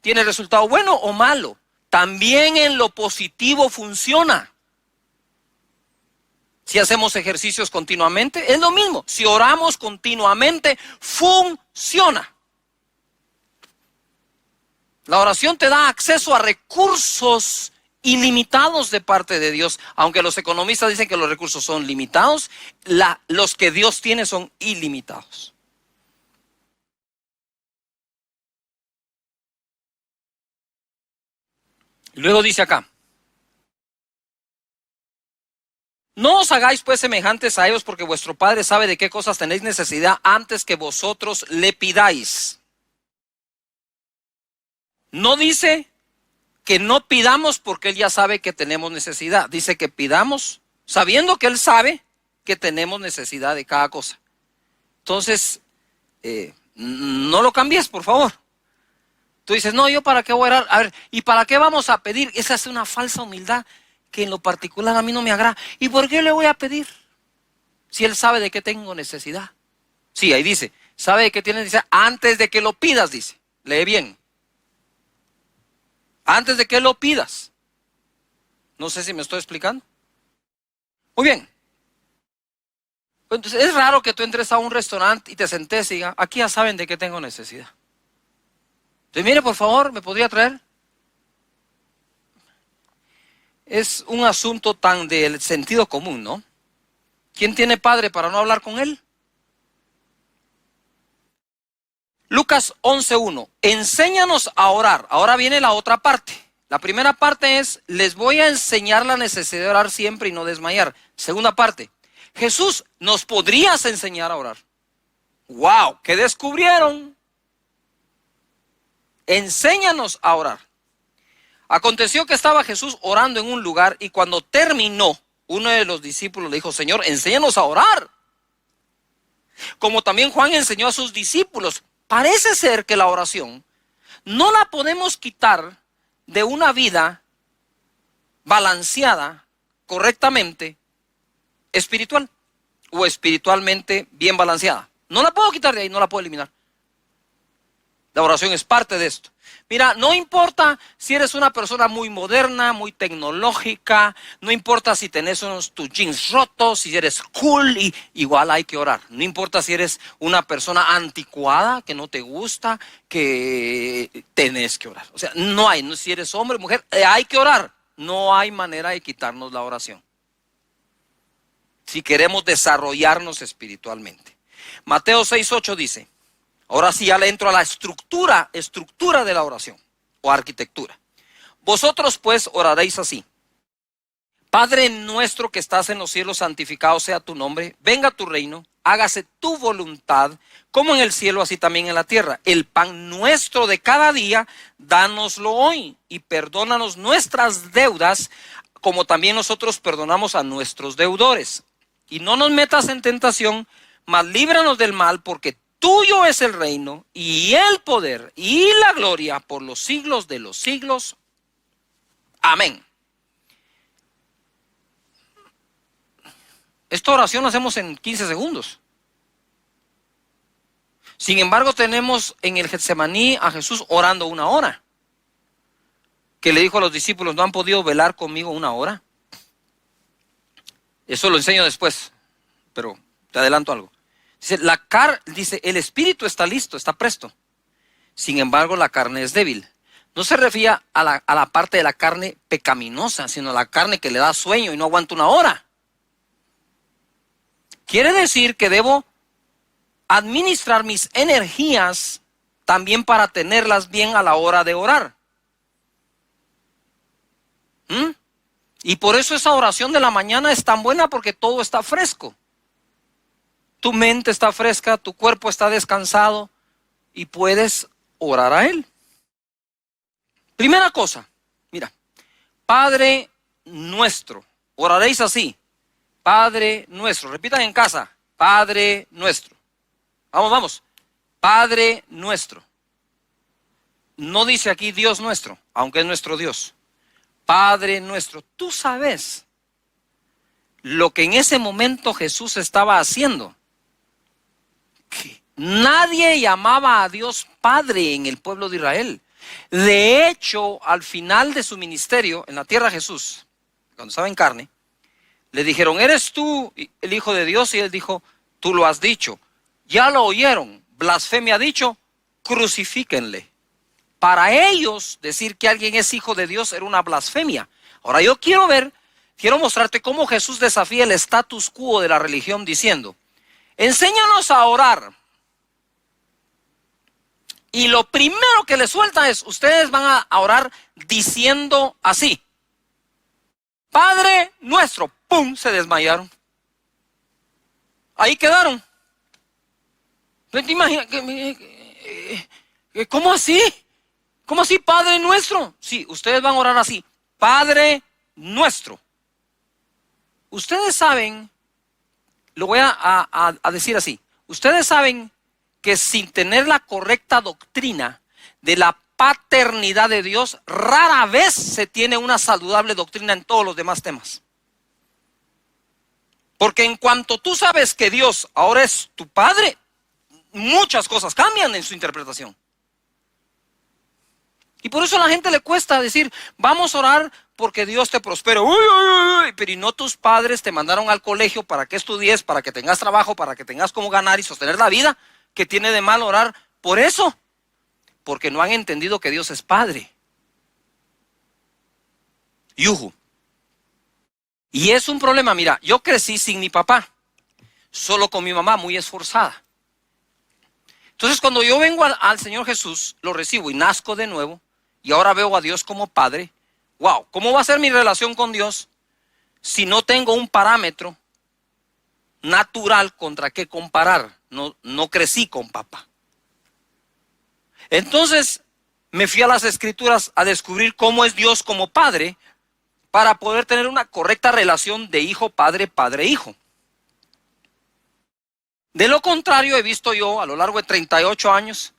tiene resultado bueno o malo. También en lo positivo funciona. Si hacemos ejercicios continuamente, es lo mismo. Si oramos continuamente, funciona. La oración te da acceso a recursos ilimitados de parte de Dios. Aunque los economistas dicen que los recursos son limitados, los que Dios tiene son ilimitados. Y luego dice acá, no os hagáis pues semejantes a ellos, porque vuestro Padre sabe de qué cosas tenéis necesidad antes que vosotros le pidáis. No dice que no pidamos porque Él ya sabe que tenemos necesidad. Dice que pidamos sabiendo que Él sabe que tenemos necesidad de cada cosa. Entonces, no lo cambies, por favor. Tú dices, no, ¿yo para qué voy a orar? A ver, ¿y para qué vamos a pedir? Esa es una falsa humildad que en lo particular a mí no me agrada. ¿Y por qué le voy a pedir? Si Él sabe de qué tengo necesidad. Sí, ahí dice, sabe de qué tienes necesidad antes de que lo pidas, dice. Lee bien. Antes de que lo pidas. No sé si me estoy explicando. Muy bien. Entonces es raro que tú entres a un restaurante y te sentes y digas, aquí ya saben de qué tengo necesidad. Entonces mire, por favor, ¿me podría traer? Es un asunto tan del sentido común, ¿no? ¿Quién tiene padre para no hablar con él? Lucas 11:1. Enséñanos a orar. Ahora viene la otra parte. La primera parte es, les voy a enseñar la necesidad de orar siempre y no desmayar. Segunda parte, Jesús, ¿nos podrías enseñar a orar? ¡Wow! ¿Qué descubrieron? Enséñanos a orar. Aconteció que estaba Jesús orando en un lugar y cuando terminó, uno de los discípulos le dijo, Señor, enséñanos a orar. Como también Juan enseñó a sus discípulos. Parece ser que la oración no la podemos quitar de una vida balanceada, correctamente, espiritual o espiritualmente bien balanceada. No la puedo quitar de ahí, no la puedo eliminar. La oración es parte de esto. Mira, no importa si eres una persona muy moderna, muy tecnológica, no importa si tenés tus jeans rotos, si eres cool, igual hay que orar. No importa si eres una persona anticuada, que no te gusta, que tenés que orar. O sea, no hay, si eres hombre, mujer, hay que orar. No hay manera de quitarnos la oración. Si queremos desarrollarnos espiritualmente. Mateo 6:8 dice, ahora sí ya le entro a la estructura de la oración o arquitectura. Vosotros pues oraréis así. Padre nuestro que estás en los cielos, santificado sea tu nombre, venga tu reino, hágase tu voluntad, como en el cielo, así también en la tierra. El pan nuestro de cada día, dánoslo hoy, y perdónanos nuestras deudas, como también nosotros perdonamos a nuestros deudores. Y no nos metas en tentación, mas líbranos del mal, porque tuyo es el reino, y el poder, y la gloria, por los siglos de los siglos. Amén. Esta oración la hacemos en 15 segundos. Sin embargo, tenemos en el Getsemaní a Jesús orando 1 hora. Que le dijo a los discípulos, ¿no han podido velar conmigo 1 hora? Eso lo enseño después, pero te adelanto algo. Dice, el espíritu está listo, está presto. Sin embargo, la carne es débil. No se refiere a la parte de la carne pecaminosa, sino a la carne que le da sueño y no aguanta 1 hora. Quiere decir que debo administrar mis energías también para tenerlas bien a la hora de orar. Y por eso esa oración de la mañana es tan buena, porque todo está fresco. Tu mente está fresca, tu cuerpo está descansado y puedes orar a Él. Primera cosa, mira, Padre nuestro, oraréis así. Padre nuestro, repitan en casa, Padre nuestro. Vamos, Padre nuestro. No dice aquí Dios nuestro, aunque es nuestro Dios. Padre nuestro, tú sabes lo que en ese momento Jesús estaba haciendo. Que nadie llamaba a Dios Padre en el pueblo de Israel. De hecho, al final de su ministerio en la tierra, Jesús, cuando estaba en carne, le dijeron, ¿eres tú el Hijo de Dios? Y él dijo, tú lo has dicho. Ya lo oyeron, blasfemia ha dicho, crucifíquenle. Para ellos, decir que alguien es hijo de Dios era una blasfemia. Ahora yo quiero mostrarte cómo Jesús desafía el status quo de la religión diciendo, enséñanos a orar. Y lo primero que le suelta es, ustedes van a orar diciendo así, Padre nuestro, ¡pum!, se desmayaron. Ahí quedaron. ¿No te imaginas? ¿Cómo así? ¿Cómo así, Padre nuestro? Sí, ustedes van a orar así, Padre nuestro. Ustedes saben, lo voy a decir así, ustedes saben que sin tener la correcta doctrina de la paternidad de Dios, rara vez se tiene una saludable doctrina en todos los demás temas. Porque en cuanto tú sabes que Dios ahora es tu Padre, muchas cosas cambian en su interpretación. Y por eso a la gente le cuesta decir, vamos a orar porque Dios te prospere. Uy, uy, uy. Pero ¿y no tus padres te mandaron al colegio para que estudies, para que tengas trabajo, para que tengas cómo ganar y sostener la vida? ¿Qué tiene de mal orar por eso? Porque no han entendido que Dios es Padre. Yuhu. Y es un problema, mira, yo crecí sin mi papá, solo con mi mamá, muy esforzada. Entonces cuando yo vengo al Señor Jesús, lo recibo y nazco de nuevo, y ahora veo a Dios como Padre. Wow, ¿cómo va a ser mi relación con Dios si no tengo un parámetro natural contra qué comparar? No crecí con papá. Entonces me fui a las Escrituras a descubrir cómo es Dios como Padre para poder tener una correcta relación de hijo-padre, padre-hijo. De lo contrario, he visto yo a lo largo de 38 años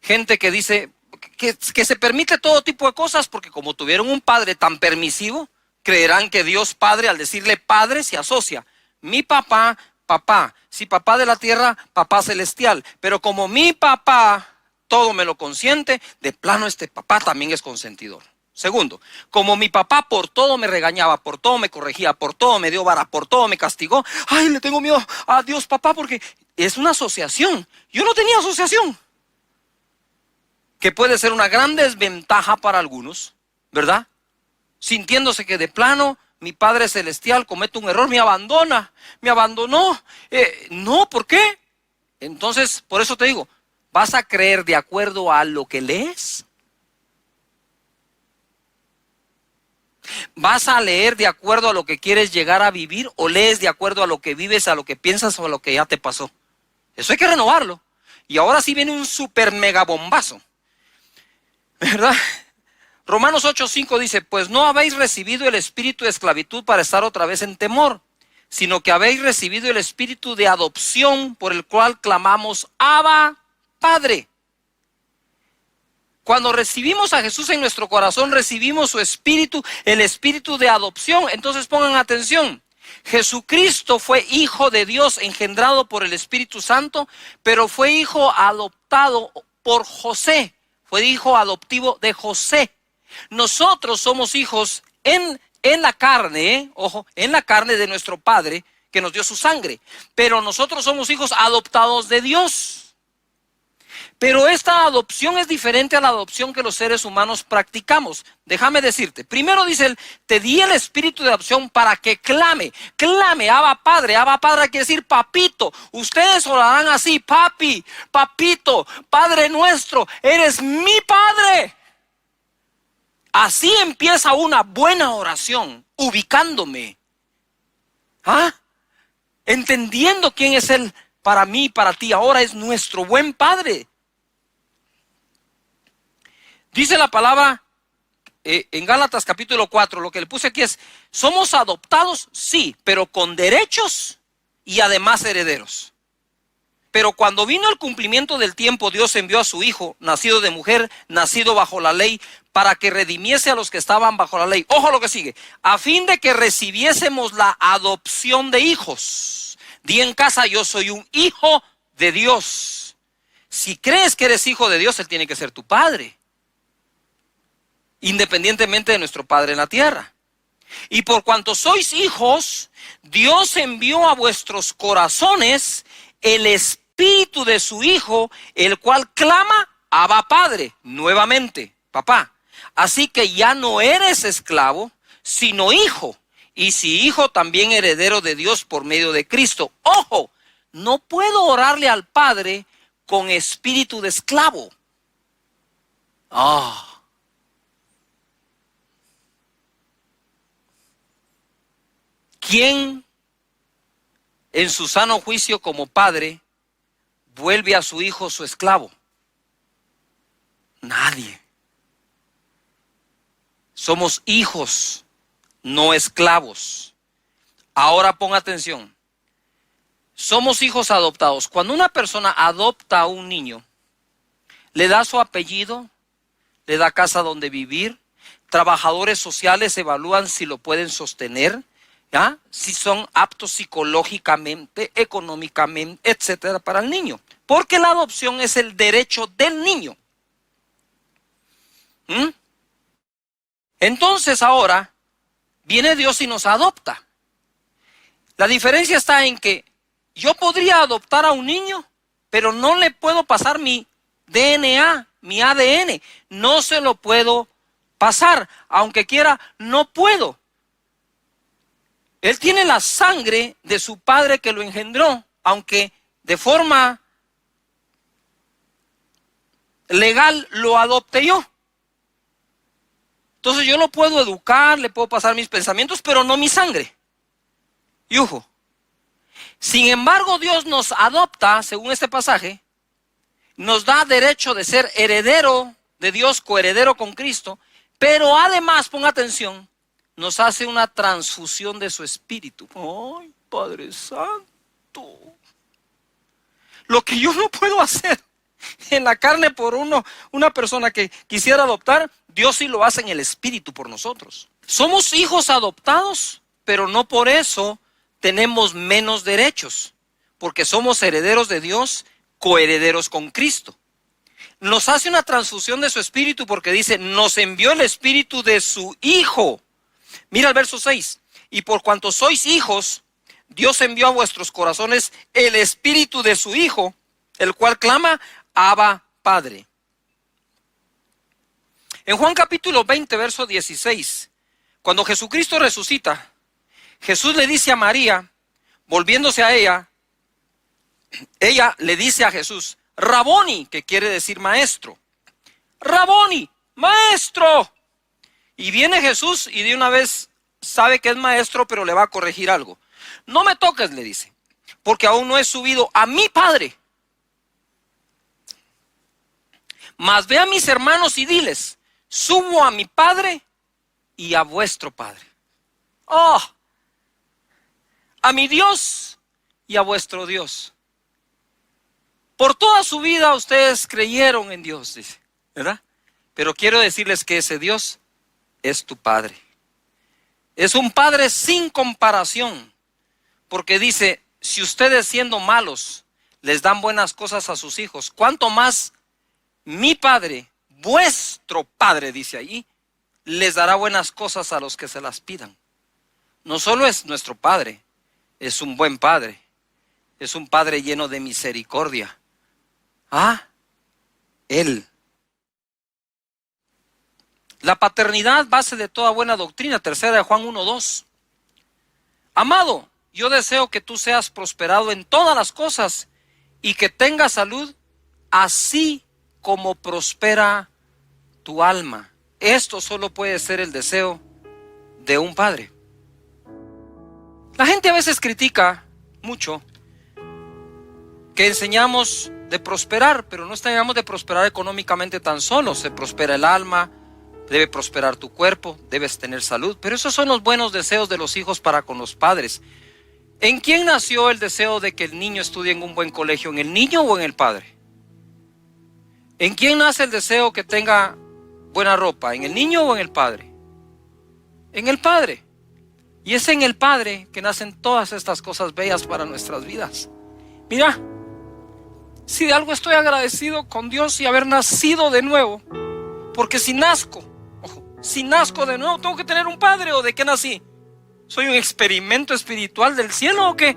gente que dice que se permite todo tipo de cosas porque como tuvieron un padre tan permisivo, creerán que Dios Padre, al decirle Padre, se asocia. Mi papá, papá. Si papá de la tierra, papá celestial. Pero como mi papá todo me lo consiente, de plano este papá también es consentidor. Segundo, como mi papá por todo me regañaba, por todo me corregía, por todo me dio vara, por todo me castigó, ay, le tengo miedo a Dios papá porque es una asociación. Yo no tenía asociación. Que puede ser una gran desventaja para algunos, ¿verdad? Sintiéndose que de plano mi Padre Celestial comete un error, me abandona, me abandonó. No, ¿por qué? Entonces, por eso te digo, ¿vas a creer de acuerdo a lo que lees? ¿Vas a leer de acuerdo a lo que quieres llegar a vivir o lees de acuerdo a lo que vives, a lo que piensas o a lo que ya te pasó? Eso hay que renovarlo. Y ahora sí viene un super mega bombazo, ¿verdad? Romanos 8:5 dice, pues no habéis recibido el espíritu de esclavitud para estar otra vez en temor, sino que habéis recibido el espíritu de adopción por el cual clamamos, Abba, Padre. Cuando recibimos a Jesús en nuestro corazón, recibimos su espíritu, el espíritu de adopción. Entonces pongan atención. Jesucristo fue hijo de Dios engendrado por el Espíritu Santo, pero fue hijo adoptado por José. Fue hijo adoptivo de José. Nosotros somos hijos en la carne, ojo, en la carne de nuestro Padre que nos dio su sangre. Pero nosotros somos hijos adoptados de Dios. Pero esta adopción es diferente a la adopción que los seres humanos practicamos. Déjame decirte, primero dice él, te di el espíritu de adopción para que clame, Abba Padre quiere decir papito. Ustedes orarán así, papi, papito, Padre nuestro, eres mi Padre. Así empieza una buena oración, ubicándome, entendiendo quién es Él para mí, para ti. Ahora es nuestro buen Padre. Dice la palabra en Gálatas capítulo 4, lo que le puse aquí es, ¿somos adoptados? Sí, pero con derechos y además herederos. Pero cuando vino el cumplimiento del tiempo, Dios envió a su Hijo, nacido de mujer, nacido bajo la ley, para que redimiese a los que estaban bajo la ley. Ojo lo que sigue, a fin de que recibiésemos la adopción de hijos. Di en casa, yo soy un hijo de Dios. Si crees que eres hijo de Dios, Él tiene que ser tu Padre, independientemente de nuestro Padre en la tierra. Y por cuanto sois hijos, Dios envió a vuestros corazones el espíritu de su Hijo, el cual clama, Abba Padre, nuevamente, papá. Así que ya no eres esclavo, sino hijo. Y si hijo, también heredero de Dios por medio de Cristo. Ojo, no puedo orarle al Padre con espíritu de esclavo. ¿Quién en su sano juicio como padre vuelve a su hijo su esclavo? Nadie. Somos hijos, no esclavos. Ahora pon atención. Somos hijos adoptados. Cuando una persona adopta a un niño, le da su apellido, le da casa donde vivir, trabajadores sociales evalúan si lo pueden sostener, si son aptos psicológicamente, económicamente, etcétera, para el niño. Porque la adopción es el derecho del niño. Entonces ahora viene Dios y nos adopta. La diferencia está en que yo podría adoptar a un niño, pero no le puedo pasar mi DNA, mi ADN. No se lo puedo pasar. Aunque quiera, no puedo. Él tiene la sangre de su padre que lo engendró, aunque de forma legal lo adopte yo. Entonces yo lo puedo educar, le puedo pasar mis pensamientos, pero no mi sangre. Yujo. Sin embargo, Dios nos adopta, según este pasaje, nos da derecho de ser heredero de Dios, coheredero con Cristo, pero además, pon atención, nos hace una transfusión de su espíritu. ¡Ay, Padre Santo! Lo que yo no puedo hacer en la carne por una persona que quisiera adoptar, Dios sí lo hace en el espíritu por nosotros. Somos hijos adoptados, pero no por eso tenemos menos derechos, porque somos herederos de Dios, coherederos con Cristo. Nos hace una transfusión de su espíritu porque dice, nos envió el espíritu de su Hijo. Mira el verso 6. Y por cuanto sois hijos, Dios envió a vuestros corazones el espíritu de su Hijo, el cual clama, Abba, Padre. En Juan capítulo 20, verso 16, cuando Jesucristo resucita, Jesús le dice a María, volviéndose a ella le dice a Jesús, Raboni, que quiere decir maestro. Raboni, maestro. Y viene Jesús y de una vez sabe que es maestro, pero le va a corregir algo. No me toques, le dice, porque aún no he subido a mi Padre. Mas ve a mis hermanos y diles, subo a mi Padre y a vuestro Padre. Oh, a mi Dios y a vuestro Dios. Por toda su vida ustedes creyeron en Dios, dice, ¿verdad? Pero quiero decirles que ese Dios es tu Padre. Es un Padre sin comparación, porque dice, si ustedes siendo malos les dan buenas cosas a sus hijos, ¿cuánto más mi Padre, vuestro Padre, dice allí, les dará buenas cosas a los que se las pidan? No solo es nuestro Padre, es un buen Padre, es un Padre lleno de misericordia. Él. La paternidad, base de toda buena doctrina, 3 de Juan 1:2. Amado, yo deseo que tú seas prosperado en todas las cosas y que tengas salud, así como prospera tu alma. Esto solo puede ser el deseo de un padre. La gente a veces critica mucho que enseñamos de prosperar, pero no enseñamos de prosperar económicamente tan solo. Se prospera el alma, debe prosperar tu cuerpo, debes tener salud, pero esos son los buenos deseos de los hijos para con los padres. ¿En quién nació el deseo de que el niño estudie en un buen colegio? ¿En el niño o en el padre? ¿En quién nace el deseo que tenga buena ropa? ¿En el niño o en el padre? En el padre. Y es en el padre que nacen todas estas cosas bellas para nuestras vidas. Mira, si de algo estoy agradecido con Dios y haber nacido de nuevo, porque si nazco de nuevo, tengo que tener un padre. ¿O de qué nací? ¿Soy un experimento espiritual del cielo o qué?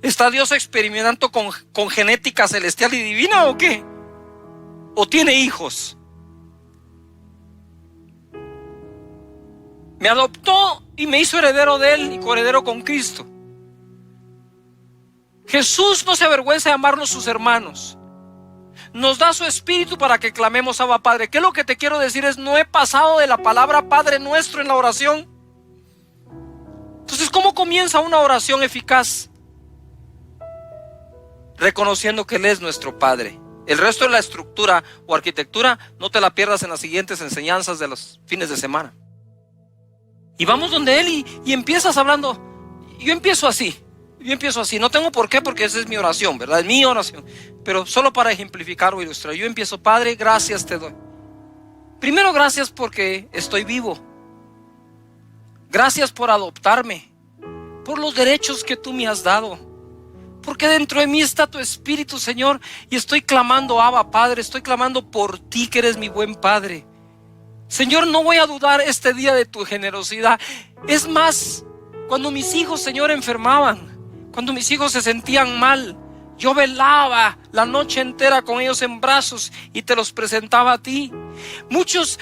¿Está Dios experimentando con genética celestial y divina o qué? ¿O tiene hijos? Me adoptó y me hizo heredero de Él y coheredero con Cristo. Jesús no se avergüenza de amarnos sus hermanos. Nos da su espíritu para que clamemos Abba Padre. ¿Qué es lo que te quiero decir? No he pasado de la palabra Padre Nuestro en la oración. Entonces, ¿cómo comienza una oración eficaz? Reconociendo que Él es nuestro Padre. El resto de la estructura o arquitectura no te la pierdas en las siguientes enseñanzas de los fines de semana. Y vamos donde Él y empiezas hablando. Yo empiezo así, no tengo por qué, porque esa es mi oración, ¿verdad? Es mi oración, pero solo para ejemplificar o ilustrar. Yo empiezo, Padre, gracias te doy. Primero, gracias porque estoy vivo. Gracias por adoptarme, por los derechos que tú me has dado, porque dentro de mí está tu Espíritu, Señor, y estoy clamando, Abba Padre, estoy clamando por ti que eres mi buen Padre. Señor, no voy a dudar este día de tu generosidad. Es más, cuando mis hijos, Señor, enfermaban, cuando mis hijos se sentían mal, yo velaba la noche entera con ellos en brazos y te los presentaba a ti. Muchos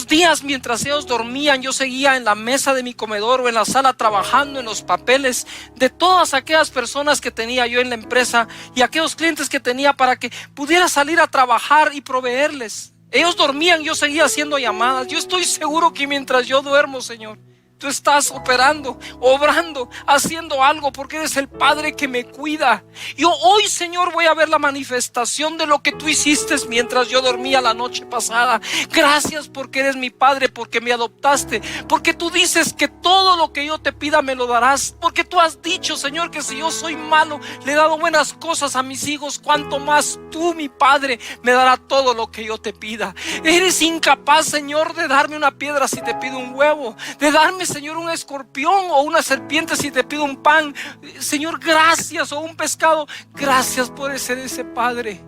días mientras ellos dormían, yo seguía en la mesa de mi comedor o en la sala trabajando en los papeles de todas aquellas personas que tenía yo en la empresa y aquellos clientes que tenía para que pudiera salir a trabajar y proveerles. Ellos dormían, yo seguía haciendo llamadas. Yo estoy seguro que mientras yo duermo, Señor, tú estás operando, obrando, haciendo algo, porque eres el Padre que me cuida. Yo hoy, Señor, voy a ver la manifestación de lo que tú hiciste mientras yo dormía la noche pasada. Gracias porque eres mi Padre, porque me adoptaste, porque tú dices que todo lo que yo te pida me lo darás, porque tú has dicho, Señor, que si yo soy malo, le he dado buenas cosas a mis hijos, cuanto más tú, mi Padre, me dará todo lo que yo te pida. Eres incapaz, Señor, de darme una piedra si te pido un huevo, de darme, Señor, un escorpión o una serpiente si te pido un pan. Señor, gracias, o un pescado. Gracias por ser ese Padre.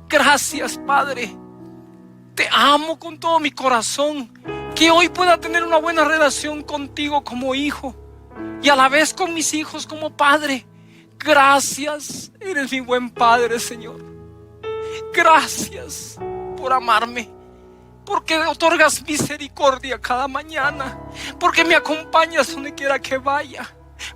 Gracias, Padre. Te amo con todo mi corazón. Que hoy pueda tener una buena relación contigo como hijo y a la vez con mis hijos como padre. Gracias, eres mi buen Padre, Señor. Gracias por amarme, porque otorgas misericordia cada mañana, porque me acompañas donde quiera que vaya,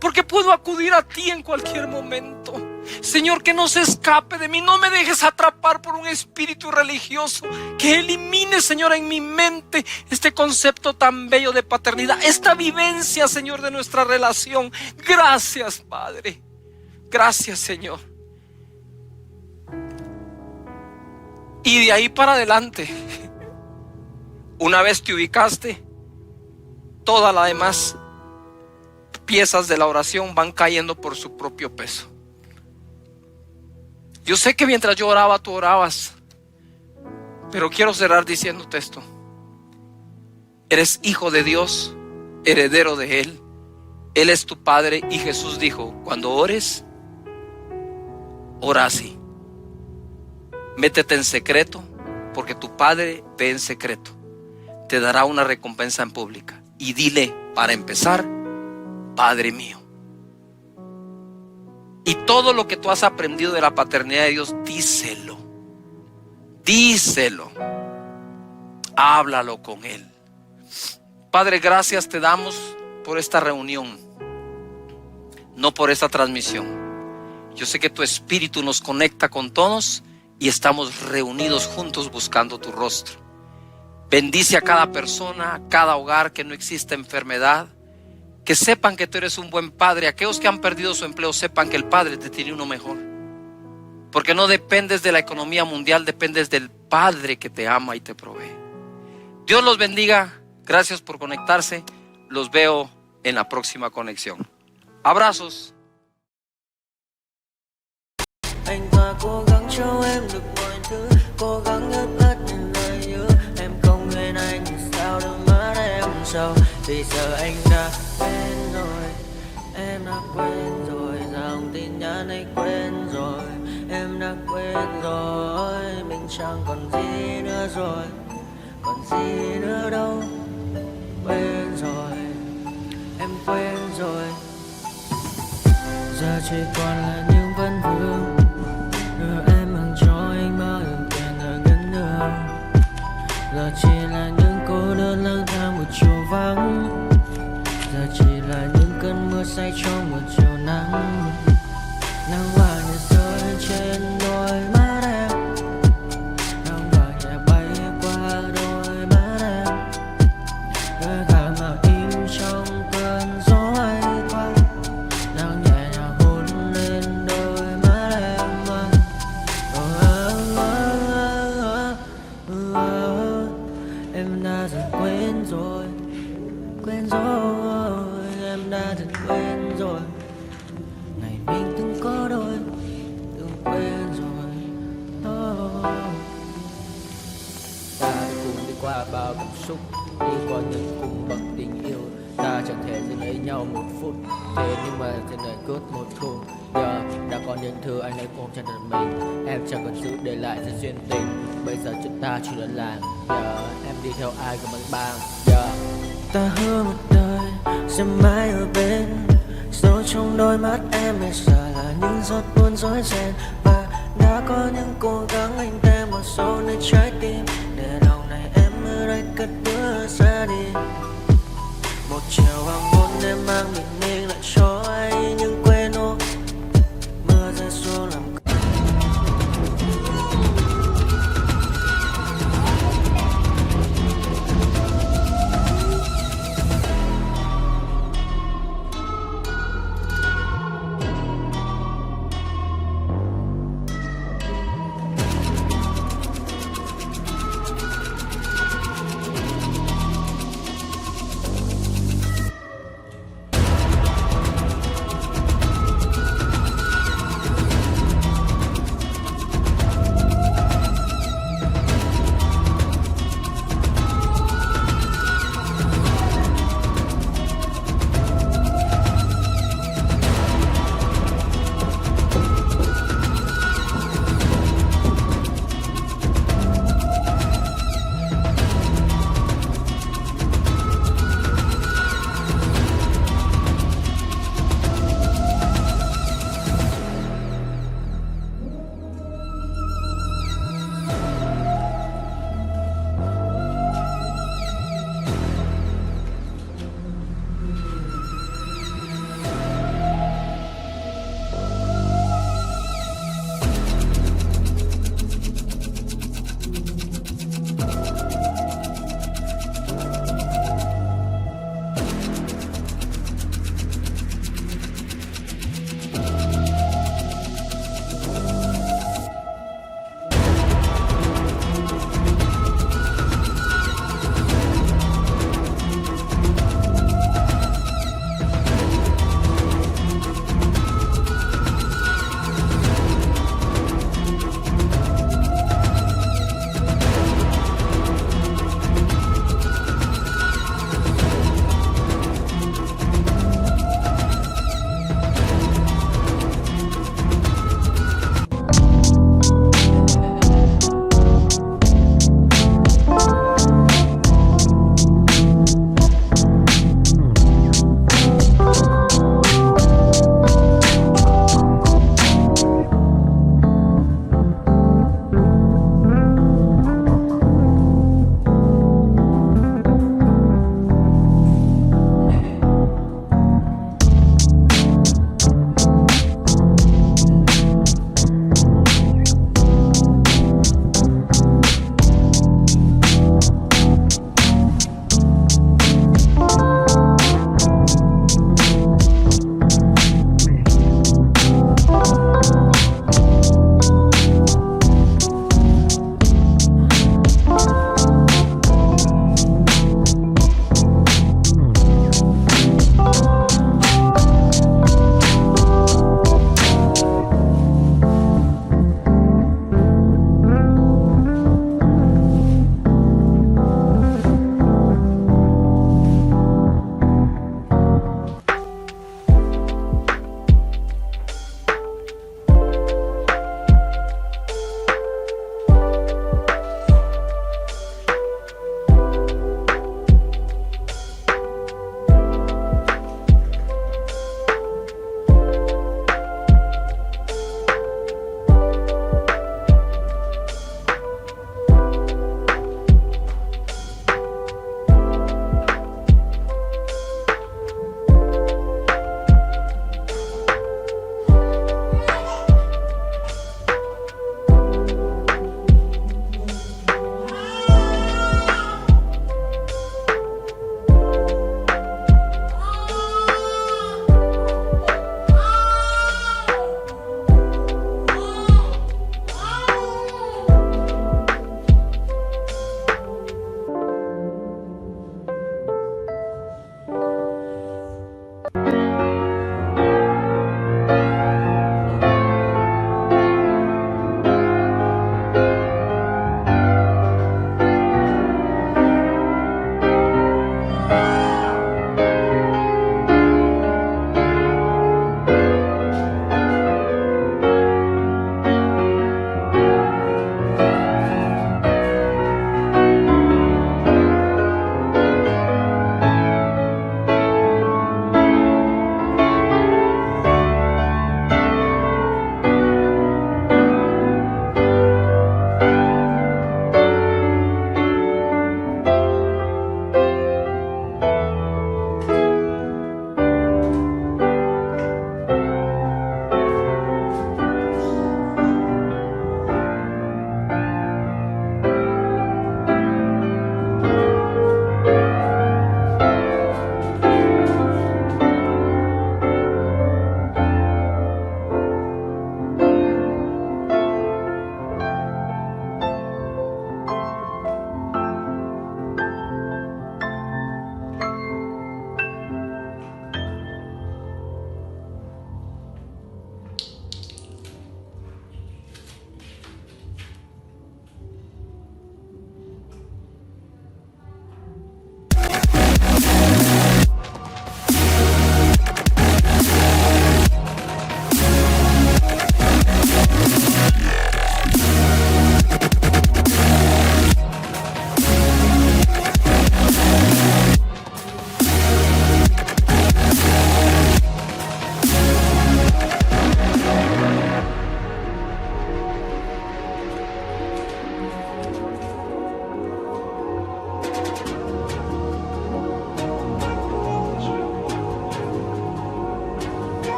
porque puedo acudir a ti en cualquier momento. Señor, que no se escape de mí. No me dejes atrapar por un espíritu religioso. Que elimine, Señor, en mi mente este concepto tan bello de paternidad, esta vivencia, Señor, de nuestra relación. Gracias, Padre. Gracias, Señor. Y de ahí para adelante, una vez te ubicaste, todas las demás piezas de la oración van cayendo por su propio peso. Yo sé que mientras yo oraba, tú orabas, pero quiero cerrar diciéndote esto. Eres hijo de Dios, heredero de Él. Él es tu Padre y Jesús dijo, cuando ores, ora así. Métete en secreto, porque tu Padre ve en secreto. Te dará una recompensa en pública. Y dile, para empezar, Padre mío. Y todo lo que tú has aprendido de la paternidad de Dios, díselo. Díselo. Háblalo con Él. Padre, gracias te damos por esta reunión, no por esta transmisión. Yo sé que tu Espíritu nos conecta con todos y estamos reunidos juntos buscando tu rostro. Bendice a cada persona, a cada hogar, que no exista enfermedad. Que sepan que tú eres un buen padre. Aquellos que han perdido su empleo, sepan que el Padre te tiene uno mejor. Porque no dependes de la economía mundial, dependes del Padre que te ama y te provee. Dios los bendiga. Gracias por conectarse. Los veo en la próxima conexión. Abrazos. Anh ta cố gắng cho em được mọi thứ, cố gắng ướt át những lời nhớ. Em không quên anh thì sao đôi mắt em sầu. Vì giờ anh đã quên rồi, em đã quên rồi. Dòng tin nhắn anh quên rồi, em đã quên rồi. Mình chẳng còn gì nữa rồi, còn gì nữa đâu. Quên rồi, em quên rồi. Giờ chỉ còn là những vấn vương. Đưa em mang cho anh bao ước tiền ở ngân đường. Giờ chỉ là những cô đơn lang thang một chiều vắng. Giờ chỉ là những cơn mưa say trong một chiều nắng. Nắng vàng nhẹ rơi trên đôi mắt em. Nắng vàng nhẹ bay qua đôi mắt em. Đôi gà mà im trong cơn gió hay qua. Nắng nhẹ nhàng hôn lên đôi mắt em. Em đã dần quên rồi, quên rồi. Em đã dần quên rồi. Ngày mình từng có đôi, từng quên rồi. Ta đã cùng đi qua bao cảm xúc, đi qua những cung bậc tình yêu. Ta chẳng thể giữ lấy nhau một phút, thế nhưng mà trên đời cướp một thu. Giờ đã có những thứ anh ấy cũng chẳng được mình. Em chẳng còn giữ để lại sự duyên tình. Bây giờ chúng ta chỉ là làng. Giờ em đi theo ai cũng bằng bang. Giờ ta hứa một đời sẽ mãi ở bên. Dấu trong đôi mắt em bây giờ là những giọt buồn rối ren. Và đã có những cố gắng anh thêm một số nơi trái tim. Để lòng này em ở đây cất bước ra đi. Một chiều hoàng hôn em mang bình minh lại cho